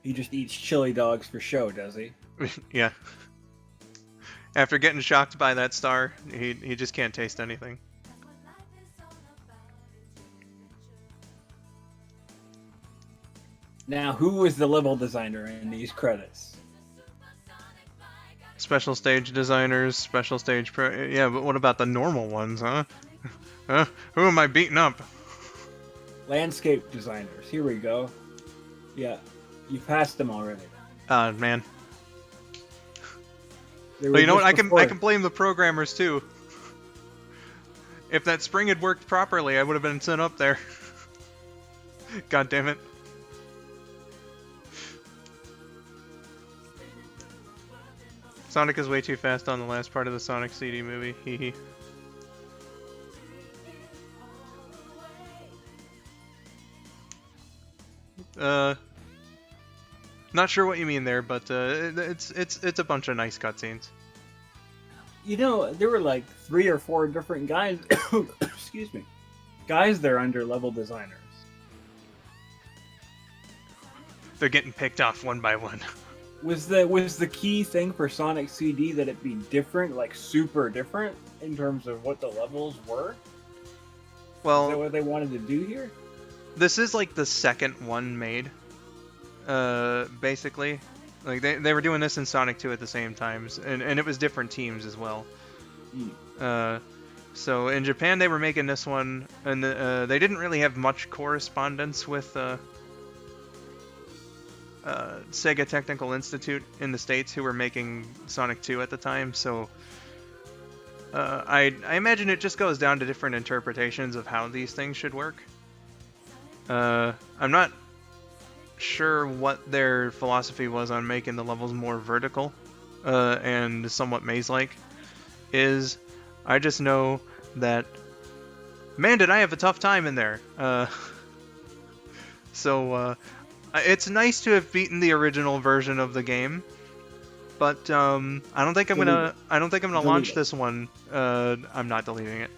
He just eats chili dogs for show, does he? Yeah. After getting shocked by that star, he just can't taste anything. Now, who was the level designer in these credits? Special stage designers, special stage pro... Yeah, but what about the normal ones, huh? Huh? Who am I beating up? Landscape designers. Here we go. Yeah, you passed them already. Man. They were Well, you know what? just I before. can blame the programmers too. If that spring had worked properly, I would have been sent up there. God damn it. Sonic is way too fast on the last part of the Sonic CD movie. Hee hee. Not sure what you mean there, but it's a bunch of nice cutscenes. You know, there were like 3 or 4 different guys. Excuse me, guys. They're under level designers. They're getting picked off one by one. Was the key thing for Sonic CD that it be different, like super different, in terms of what the levels were? Is that Well, what they wanted to do here? this is like the second one made. Basically. Like, they were doing this in Sonic 2 at the same times, and it was different teams as well. So in Japan they were making this one, and they didn't really have much correspondence with Sega Technical Institute in the States, who were making Sonic 2 at the time, so I imagine it just goes down to different interpretations of how these things should work. I'm not sure what their philosophy was on making the levels more vertical and somewhat maze-like. I just know that, man, did I have a tough time in there. So it's nice to have beaten the original version of the game, but I don't think I'm gonna launch this one. I'm not deleting it.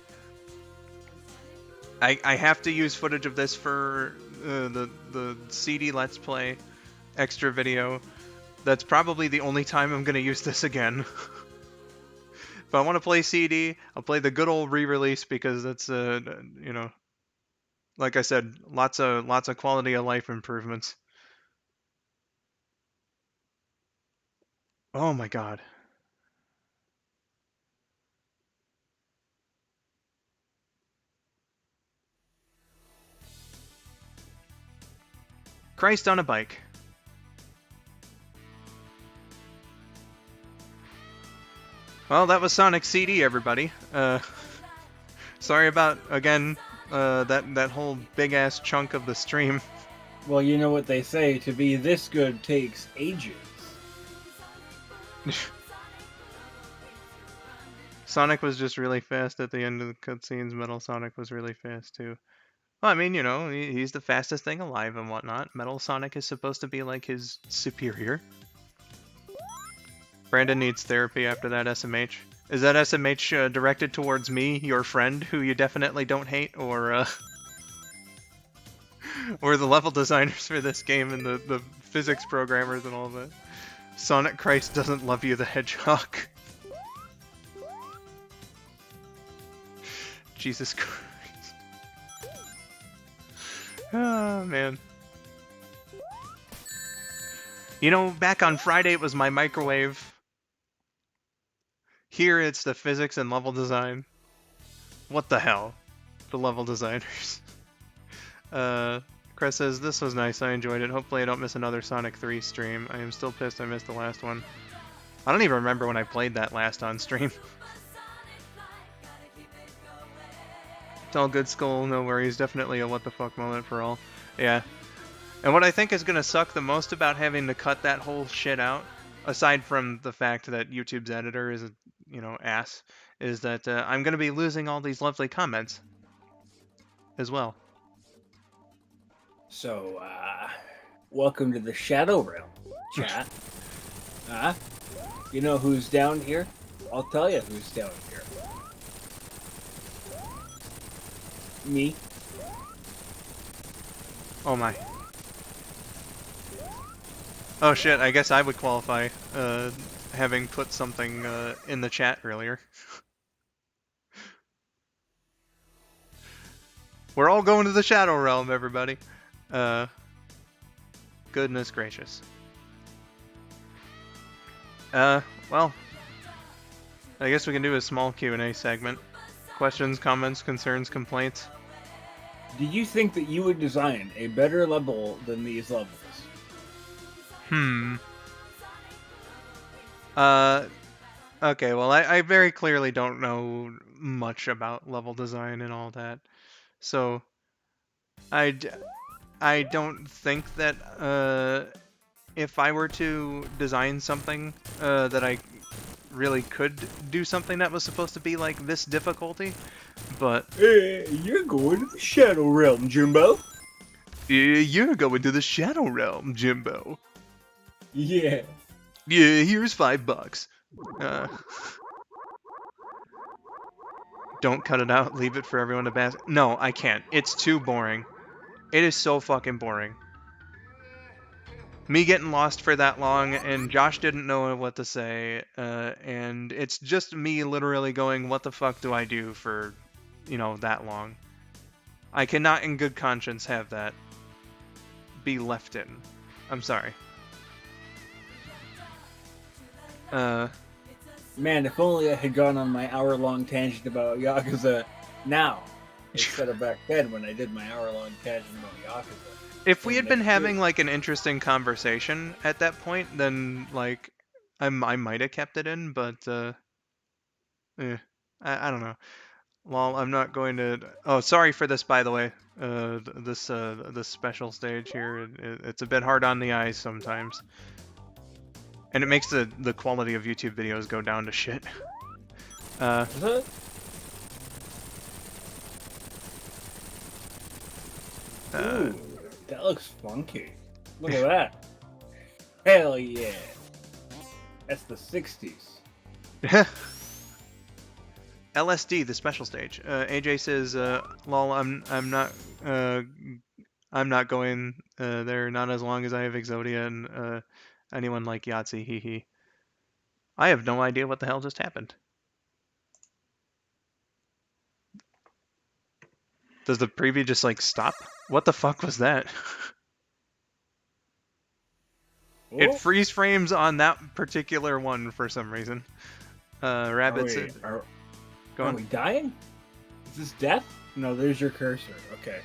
I have to use footage of this for the CD Let's Play extra video. That's probably the only time I'm gonna use this again. If I want to play CD, I'll play the good old re-release, because that's you know, like I said, lots of quality of life improvements. Oh my god. Christ on a bike. Well, that was Sonic CD, everybody. Sorry about, again, that whole big-ass chunk of the stream. Well, you know what they say, to be this good takes ages. Sonic was just really fast at the end of the cutscenes. Metal Sonic was really fast, too. Well, I mean, you know, he's the fastest thing alive and whatnot. Metal Sonic is supposed to be, like, his superior. Brandon needs therapy after that SMH. Is that SMH directed towards me, your friend, who you definitely don't hate, or or the level designers for this game and the physics programmers and all that? Sonic Christ doesn't love you, the Hedgehog. Jesus Christ. Oh, man. You know, back on Friday it was my microwave. Here it's the physics and level design. What the hell? The level designers. Chris says, this was nice, I enjoyed it. Hopefully I don't miss another Sonic 3 stream. I am still pissed I missed the last one. I don't even remember when I played that last on stream. It's all good, Skull, no worries. Definitely a what the fuck moment for all. Yeah. And what I think is going to suck the most about having to cut that whole shit out, aside from the fact that YouTube's editor is a, you know, ass, is that I'm going to be losing all these lovely comments as well. So, welcome to the Shadow Realm, chat. You know who's down here? I'll tell you who's down here. Me. Oh my. Oh shit, I guess I would qualify, having put something in the chat earlier. We're all going to the Shadow Realm, everybody. Goodness gracious. Well, I guess we can do a small Q&A segment. Questions, comments, concerns, complaints. Do you think that you would design a better level than these levels? Okay, well, I very clearly don't know much about level design and all that. So, I don't think that, if I were to design something, that I really could do something that was supposed to be like this difficulty, but... Hey, you're going to the Shadow Realm, Jimbo. You're going to the Shadow Realm, Jimbo. Yeah. Yeah, here's $5. Don't cut it out, leave it for everyone to bask. No, I can't. It's too boring. It is so fucking boring. Me getting lost for that long, and Josh didn't know what to say, and it's just me literally going, what the fuck do I do for, you know, that long? I cannot in good conscience have that be left in. I'm sorry. Man, if only I had gone on my hour-long tangent about Yakuza now, instead of back then when I did my hour-long tangent about Yakuza. If we had been having, like, an interesting conversation at that point, then, like, I might have kept it in, but, I don't know. Well, I'm not going to... Oh, sorry for this, by the way. This special stage here, it's a bit hard on the eyes sometimes. And it makes the quality of YouTube videos go down to shit. Ooh, that looks funky. Look at that. Hell yeah. That's the 60s. LSD, the special stage. AJ says, "Lol, I'm not going there. Not as long as I have Exodia and anyone like Yahtzee. Hee hee. I have no idea what the hell just happened. Does the preview just like stop? What the fuck was that? It freeze frames on that particular one for some reason. Rabbit said, Are we dying? Is this death? No, there's your cursor. Okay.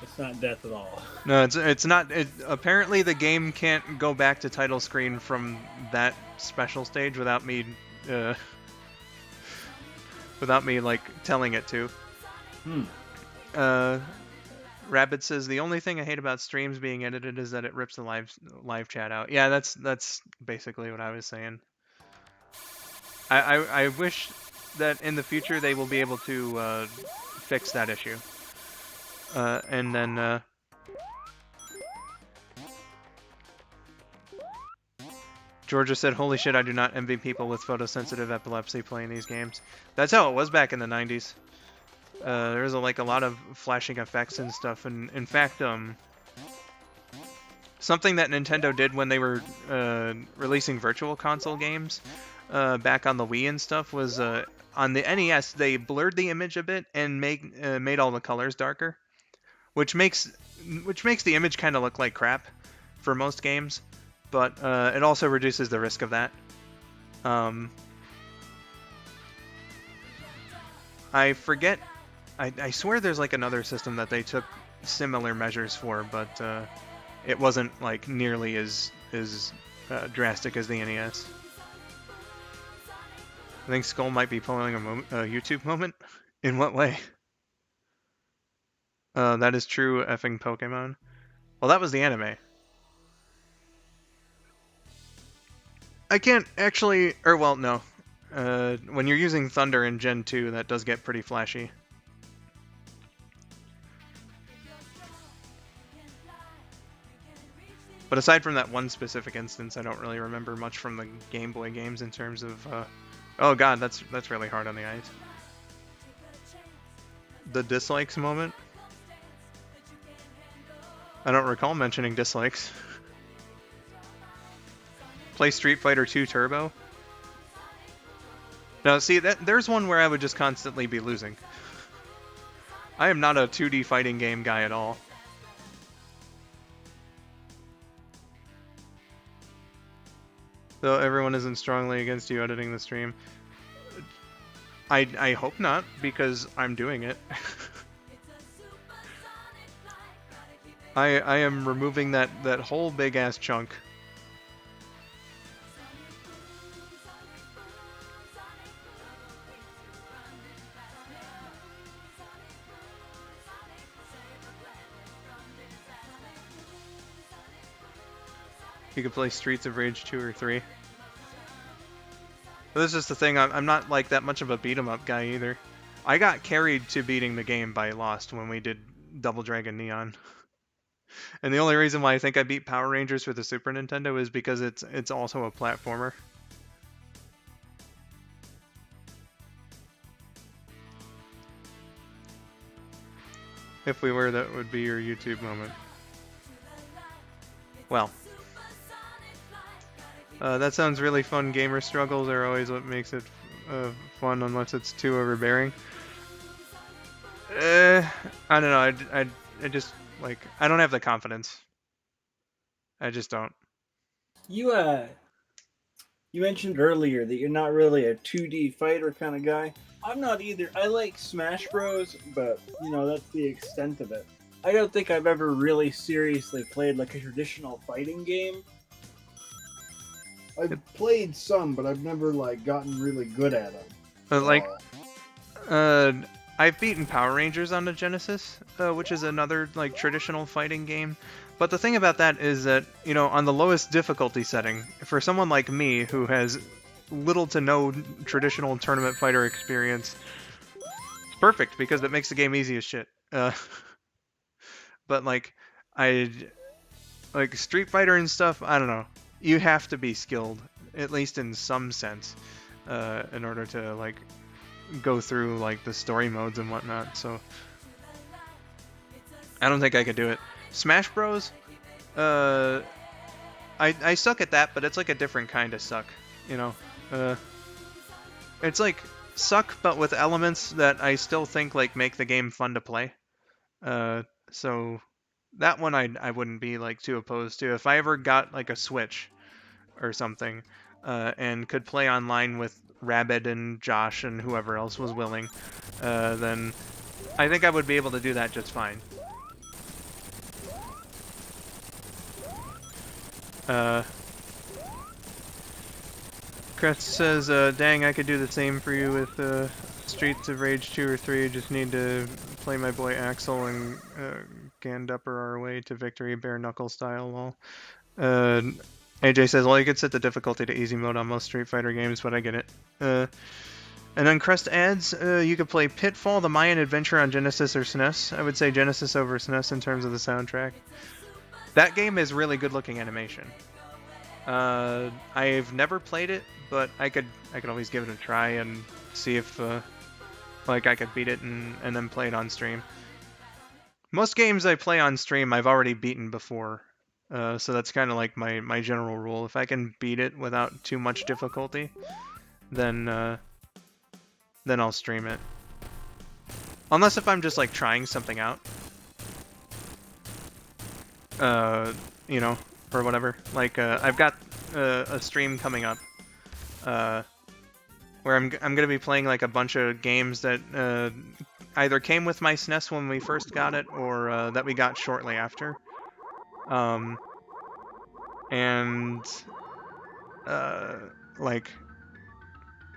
It's not death at all. No, it's not. Apparently, the game can't go back to title screen from that special stage uh, without me like telling it to. Hmm. Rabbit says the only thing I hate about streams being edited is that it rips the live chat out. Yeah, that's basically what I was saying. I wish that in the future they will be able to fix that issue. And then Georgia said, "Holy shit, I do not envy people with photosensitive epilepsy playing these games." That's how it was back in the 90s. There was like a lot of flashing effects and stuff, and in fact, something that Nintendo did when they were releasing virtual console games back on the Wii and stuff was on the NES they blurred the image a bit and made all the colors darker, which makes the image kind of look like crap for most games, but it also reduces the risk of that. I forget. I swear there's like another system that they took similar measures for, but it wasn't like nearly as drastic as the NES. I think Skull might be pulling a YouTube moment. In what way? That is true, effing Pokemon. Well, that was the anime. I can't actually, or well, no. When you're using Thunder in Gen 2, that does get pretty flashy. But aside from that one specific instance, I don't really remember much from the Game Boy games in terms of, oh god, that's really hard on the eyes. The dislikes moment? I don't recall mentioning dislikes. Play Street Fighter 2 Turbo? Now, see, there's one where I would just constantly be losing. I am not a 2D fighting game guy at all. Though everyone isn't strongly against you editing the stream. I hope not, because I'm doing it. I am removing that whole big ass chunk. You could play Streets of Rage 2 or 3. But this is the thing, I'm not like that much of a beat 'em up guy either. I got carried to beating the game by Lost when we did Double Dragon Neon. And the only reason why I think I beat Power Rangers for the Super Nintendo is because it's also a platformer. If we were, that would be your YouTube moment. Well. That sounds really fun. Gamer struggles are always what makes it fun, unless it's too overbearing. I don't know. I just, like, I don't have the confidence. I just don't. You mentioned earlier that you're not really a 2D fighter kind of guy. I'm not either. I like Smash Bros, but, you know, that's the extent of it. I don't think I've ever really seriously played like a traditional fighting game. I've played some, but I've never like gotten really good at them. I've beaten Power Rangers on the Genesis, which is another like traditional fighting game. But the thing about that is that, you know, on the lowest difficulty setting, for someone like me who has little to no traditional tournament fighter experience, it's perfect because it makes the game easy as shit. But like Street Fighter and stuff, I don't know. You have to be skilled, at least in some sense, in order to like go through like the story modes and whatnot. So I don't think I could do it. Smash Bros. I suck at that, but it's like a different kind of suck. You know, it's like suck, but with elements that I still think like make the game fun to play. So that one I wouldn't be like too opposed to. If I ever got like a Switch or something, and could play online with Rabbit and Josh and whoever else was willing, then I think I would be able to do that just fine. Uh, Crest says, dang, I could do the same for you with Streets of Rage 2 or 3. Just need to play my boy Axel and Gandupper our way to victory, bare knuckle style. Lol. AJ says, well, you could set the difficulty to easy mode on most Street Fighter games, but I get it. And then Crest adds, you could play Pitfall, the Mayan Adventure on Genesis or SNES. I would say Genesis over SNES in terms of the soundtrack. That game is really good looking animation. I've never played it, but I could always give it a try and see if like I could beat it and then play it on stream. Most games I play on stream I've already beaten before. So that's kind of like my general rule. If I can beat it without too much difficulty, then I'll stream it. Unless if I'm just like trying something out. You know, or whatever. Like I've got a stream coming up where I'm gonna be playing like a bunch of games that either came with my SNES when we first got it or that we got shortly after. And like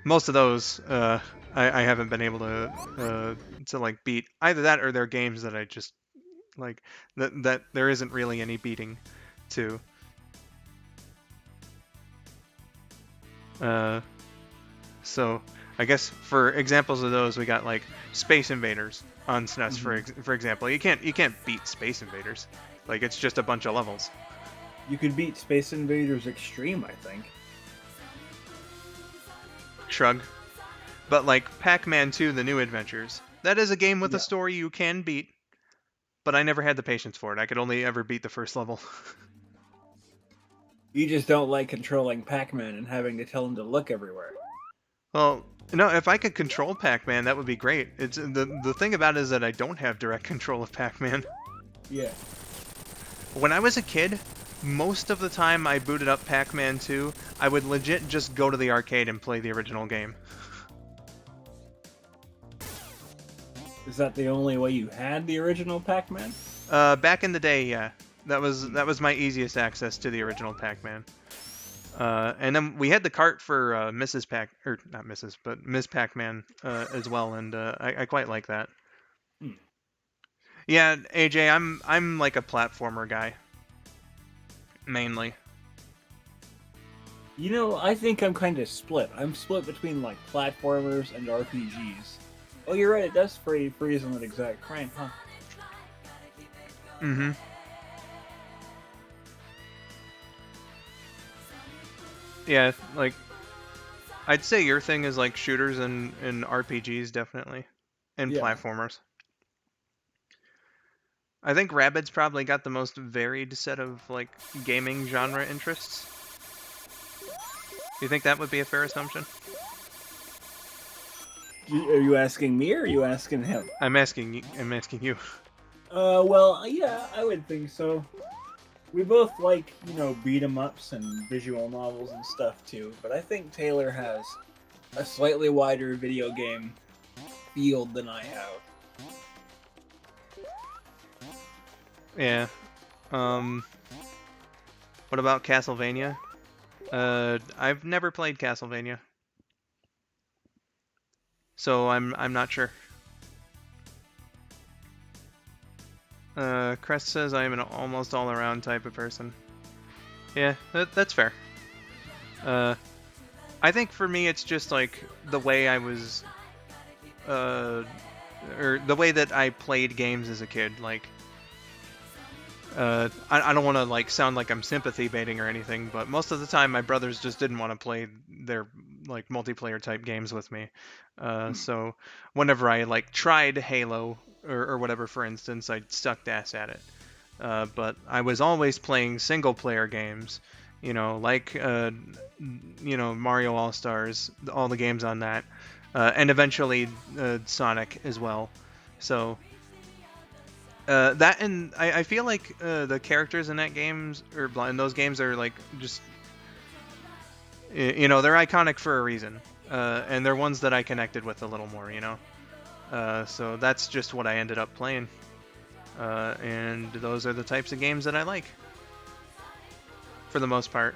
most of those I haven't been able to like beat. Either that or they're games that I just like that there isn't really any beating to. So I guess for examples of those, we got like Space Invaders on SNES, for example. You can't beat Space Invaders. Like it's just a bunch of levels. You could beat Space Invaders Extreme, I think. Shrug. But like Pac-Man 2: The New Adventures, that is a game with a story you can beat, but I never had the patience for it. I could only ever beat the first level. You just don't like controlling Pac-Man and having to tell him to look everywhere. Well, no, if I could control Pac-Man, that would be great. It's the thing about it is that I don't have direct control of Pac-Man. Yeah. When I was a kid, most of the time I booted up Pac-Man 2, I would legit just go to the arcade and play the original game. Is that the only way you had the original Pac-Man? Back in the day, yeah. That was my easiest access to the original Pac-Man. And then we had the cart for Mrs. Pac, or not Mrs., but Ms. Pac-Man as well, and I quite like that. Yeah, AJ, I'm like a platformer guy, mainly. You know, I think I'm kind of split. I'm split between like platformers and RPGs. Oh, you're right. It does freeze on that exact frame, huh? Mm-hmm. Yeah, like I'd say your thing is like shooters and RPGs definitely, and platformers. I think Rabbids probably got the most varied set of like gaming genre interests. Do you think that would be a fair assumption? Are you asking me or are you asking him? I'm asking you. Well, yeah, I would think so. We both like, you know, beat 'em ups and visual novels and stuff too, but I think Taylor has a slightly wider video game field than I have. Yeah. What about Castlevania? I've never played Castlevania, so I'm not sure. Crest says I am an almost all-around type of person. Yeah, that's fair. I think for me it's just like the way I was, or the way that I played games as a kid. Like, I don't want to like sound like I'm sympathy baiting or anything, but most of the time my brothers just didn't want to play their like multiplayer type games with me. So whenever I like tried Halo or whatever, for instance, I stuck ass at it. But I was always playing single player games, you know, like you know, Mario All Stars, all the games on that, and eventually Sonic as well. So. That and I feel like the characters in that games or in those games are like just, you know, they're iconic for a reason, and they're ones that I connected with a little more, you know. So that's just what I ended up playing, and those are the types of games that I like. for the most part.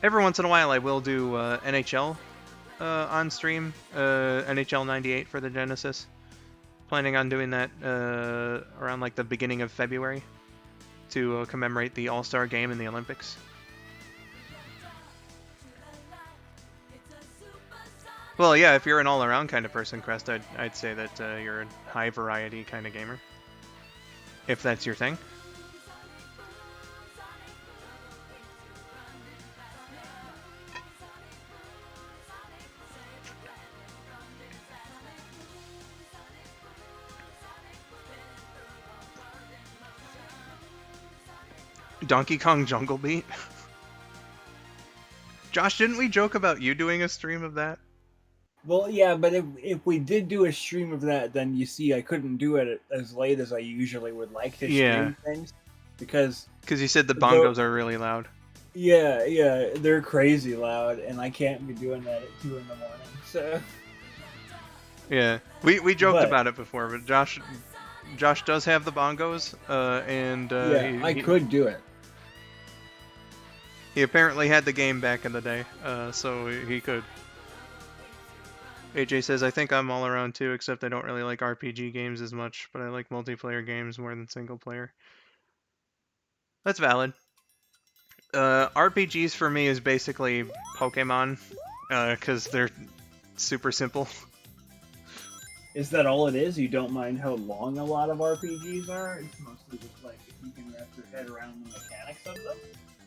Every once in a while, I will do NHL on stream, NHL 98 for the Genesis. Planning on doing that around like the beginning of February to commemorate the All-Star game in the Olympics. Well, yeah, if you're an all-around kind of person, Crest, I'd say that you're a high-variety kind of gamer. If that's your thing. Donkey Kong Jungle Beat? Josh, didn't we joke about you doing a stream of that? Well, yeah, but if we did do a stream of that, then you see I couldn't do it as late as I usually would like to stream things. Because you said the bongos are really loud. Yeah, they're crazy loud, and I can't be doing that at 2 in the morning, so... Yeah, we joked about it before, but Josh does have the bongos, and... yeah, I could do it. He apparently had the game back in the day, so he could. AJ says, I think I'm all around too, except I don't really like RPG games as much, but I like multiplayer games more than single player. That's valid. RPGs for me is basically Pokemon, because they're super simple. Is that all it is? You don't mind how long a lot of RPGs are? It's mostly just like if you can wrap your head around the mechanics of them?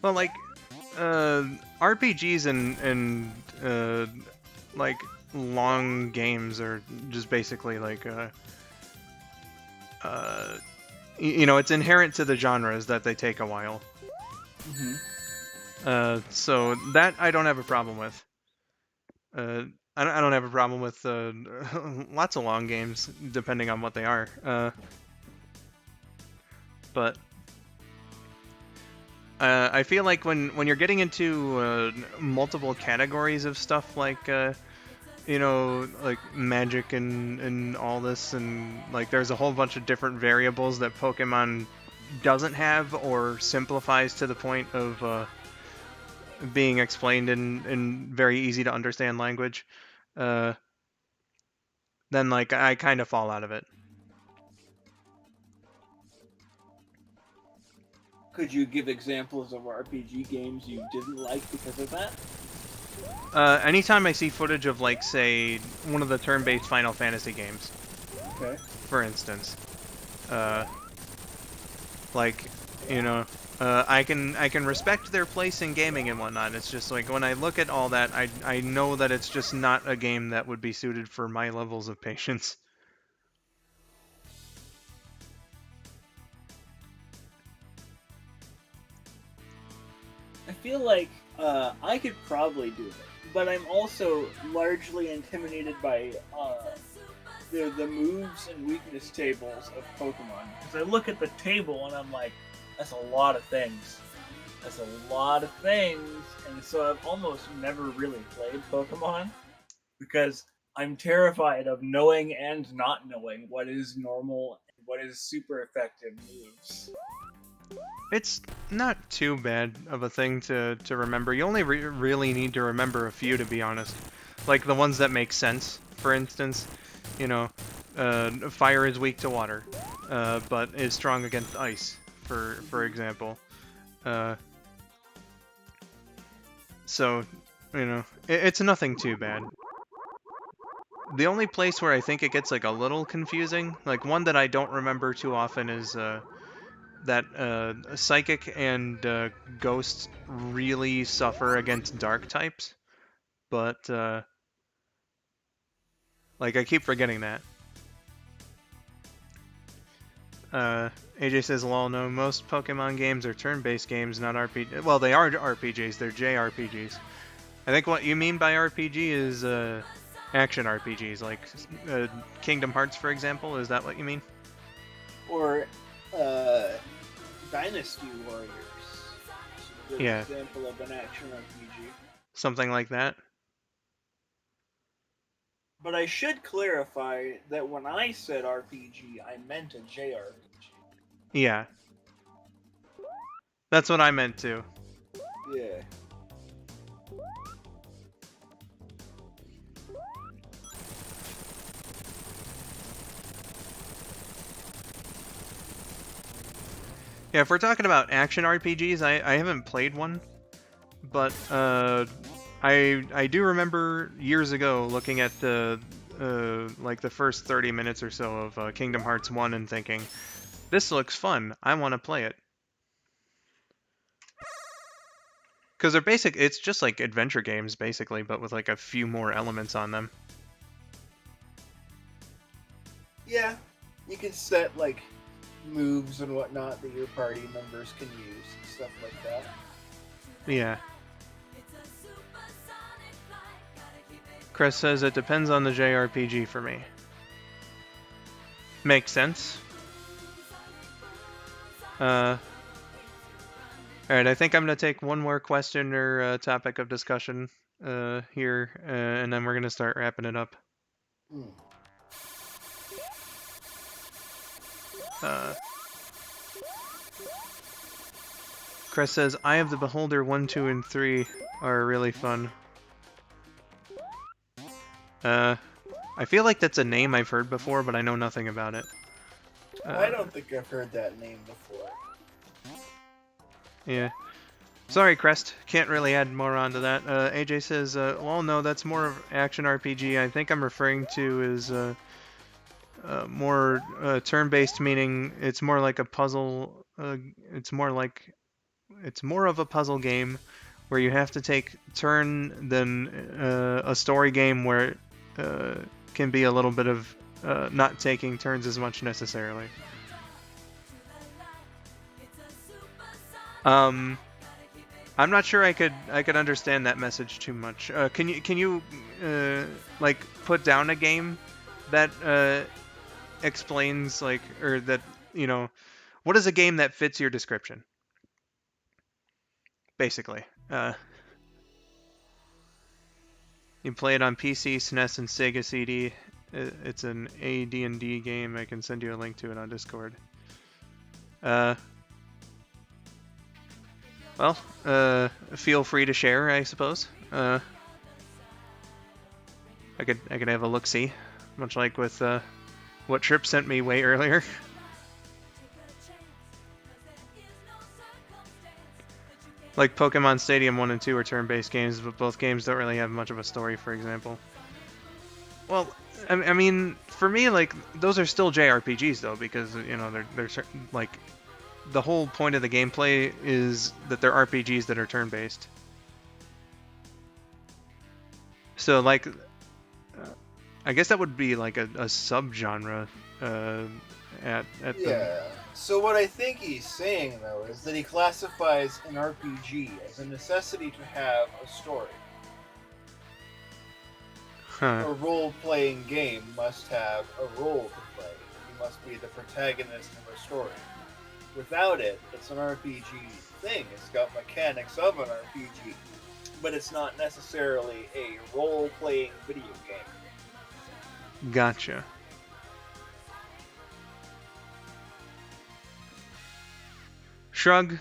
Well, like, RPGs and like, long games are just basically like, you know, it's inherent to the genres that they take a while. Mm-hmm. So that I don't have a problem with. I don't have a problem with lots of long games, depending on what they are. But I feel like when you're getting into multiple categories of stuff like you know, like magic and all this, and like there's a whole bunch of different variables that Pokemon doesn't have or simplifies to the point of being explained in very easy to understand language, then like I kind of fall out of it. Could you give examples of RPG games you didn't like because of that? Anytime I see footage of, like, say, one of the turn-based Final Fantasy games, Okay. for instance, like, you know, I can respect their place in gaming and whatnot. It's just like when I look at all that, I know that it's just not a game that would be suited for my levels of patience. I feel like I could probably do it, but I'm also largely intimidated by the moves and weakness tables of Pokemon. Because I look at the table and I'm like, that's a lot of things. That's a lot of things, and so I've almost never really played Pokemon because I'm terrified of knowing and not knowing what is normal and what is super effective moves. It's not too bad of a thing to remember. You only really need to remember a few, to be honest. Like the ones that make sense. For instance, you know, fire is weak to water, but is strong against ice, for example. So, you know, it's nothing too bad. The only place where I think it gets like a little confusing, like one that I don't remember too often, is that Psychic and Ghost really suffer against Dark types, but like I keep forgetting that. AJ says, lol, no, most Pokemon games are turn-based games, not RPG. Well, they are RPGs, they're JRPGs. I think what you mean by RPG is action RPGs, like Kingdom Hearts, for example. Is that what you mean? Or Dynasty Warriors. It's a good example of an action RPG. Something like that. But I should clarify that when I said RPG, I meant a JRPG. Yeah. That's what I meant to. Yeah. Yeah, if we're talking about action RPGs, I haven't played one, but I do remember years ago looking at the like the first 30 minutes or so of Kingdom Hearts 1 and thinking, this looks fun. I want to play it. Because they're basic, it's just like adventure games basically, but with like a few more elements on them. Yeah, you can set like moves and whatnot that your party members can use and stuff like that. Yeah. Chris says it depends on the JRPG for me. Makes sense. Alright, I think I'm going to take one more question or topic of discussion here, and then we're going to start wrapping it up. Chris says, Eye of the Beholder 1, 2, and 3 are really fun. I feel like that's a name I've heard before, but I know nothing about it. I don't think I've heard that name before. Yeah. Sorry, Crest. Can't really add more onto that. AJ says, well, no, that's more of action RPG. I think I'm referring to is more turn-based, meaning it's more like a puzzle. It's more of a puzzle game where you have to take turn than a story game where it can be a little bit of not taking turns as much necessarily. I'm not sure I could understand that message too much. Can you like put down a game that explains like, or that, you know, what is a game that fits your description? Basically, you play it on PC, SNES, and Sega CD. It's an AD&D game. I can send you a link to it on Discord. Well, feel free to share, I suppose. I could have a look-see, much like with what Trip sent me way earlier. Like Pokemon Stadium 1 and 2 are turn-based games, but both games don't really have much of a story, for example. Well, I mean, for me, like, those are still JRPGs, though, because, you know, they're like, the whole point of the gameplay is that they're RPGs that are turn-based. So, like, I guess that would be like a subgenre at Yeah. So what I think he's saying, though, is that he classifies an RPG as a necessity to have a story. A role-playing game must have a role to play. You must be the protagonist of a story. Without it, it's an RPG thing. It's got mechanics of an RPG, but it's not necessarily a role-playing video game. Gotcha. Shrug.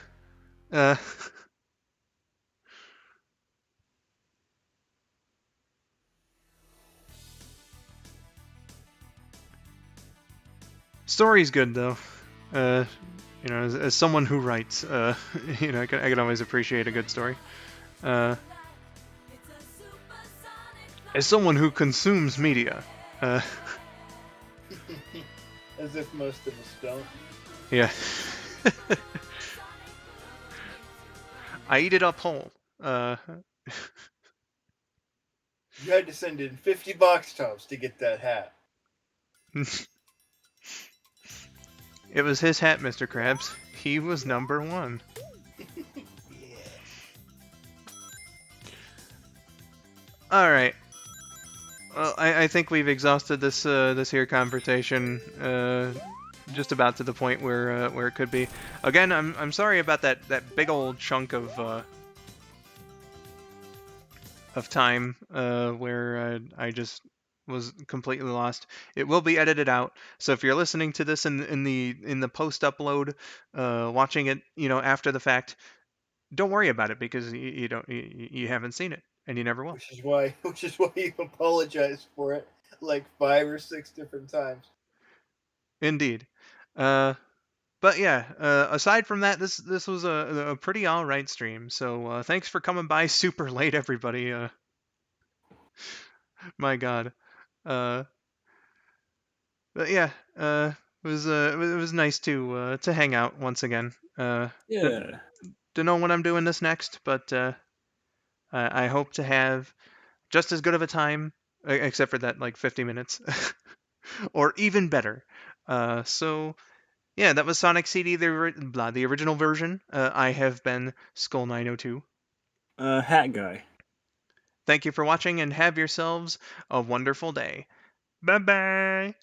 Story's good though. You know, as someone who writes, you know, I can always appreciate a good story. As someone who consumes media. As if most of us don't. Yeah. I eat it up whole. You had to send in 50 box tops to get that hat. It was his hat, Mr. Krabs. He was number one. Yeah. All right. Well, I think we've exhausted this this here conversation. Just about to the point where it could be. Again, I'm sorry about that big old chunk of time where I just was completely lost. It will be edited out. So if you're listening to this in the post upload, watching it, after the fact, don't worry about it because you don't you haven't seen it and you never will. Which is why you apologize for it like 5 or 6 different times. Indeed. But yeah, aside from that, this was a pretty all right stream. So thanks for coming by super late, everybody. My God. Uh, but yeah, it was nice to hang out once again. Didn't, Yeah. don't know when I'm doing this next, but I hope to have just as good of a time, except for that like 50 minutes, or even better. So yeah, that was Sonic CD, the original version. I have been skull902. Hat guy. Thank you for watching and have yourselves a wonderful day. Bye bye.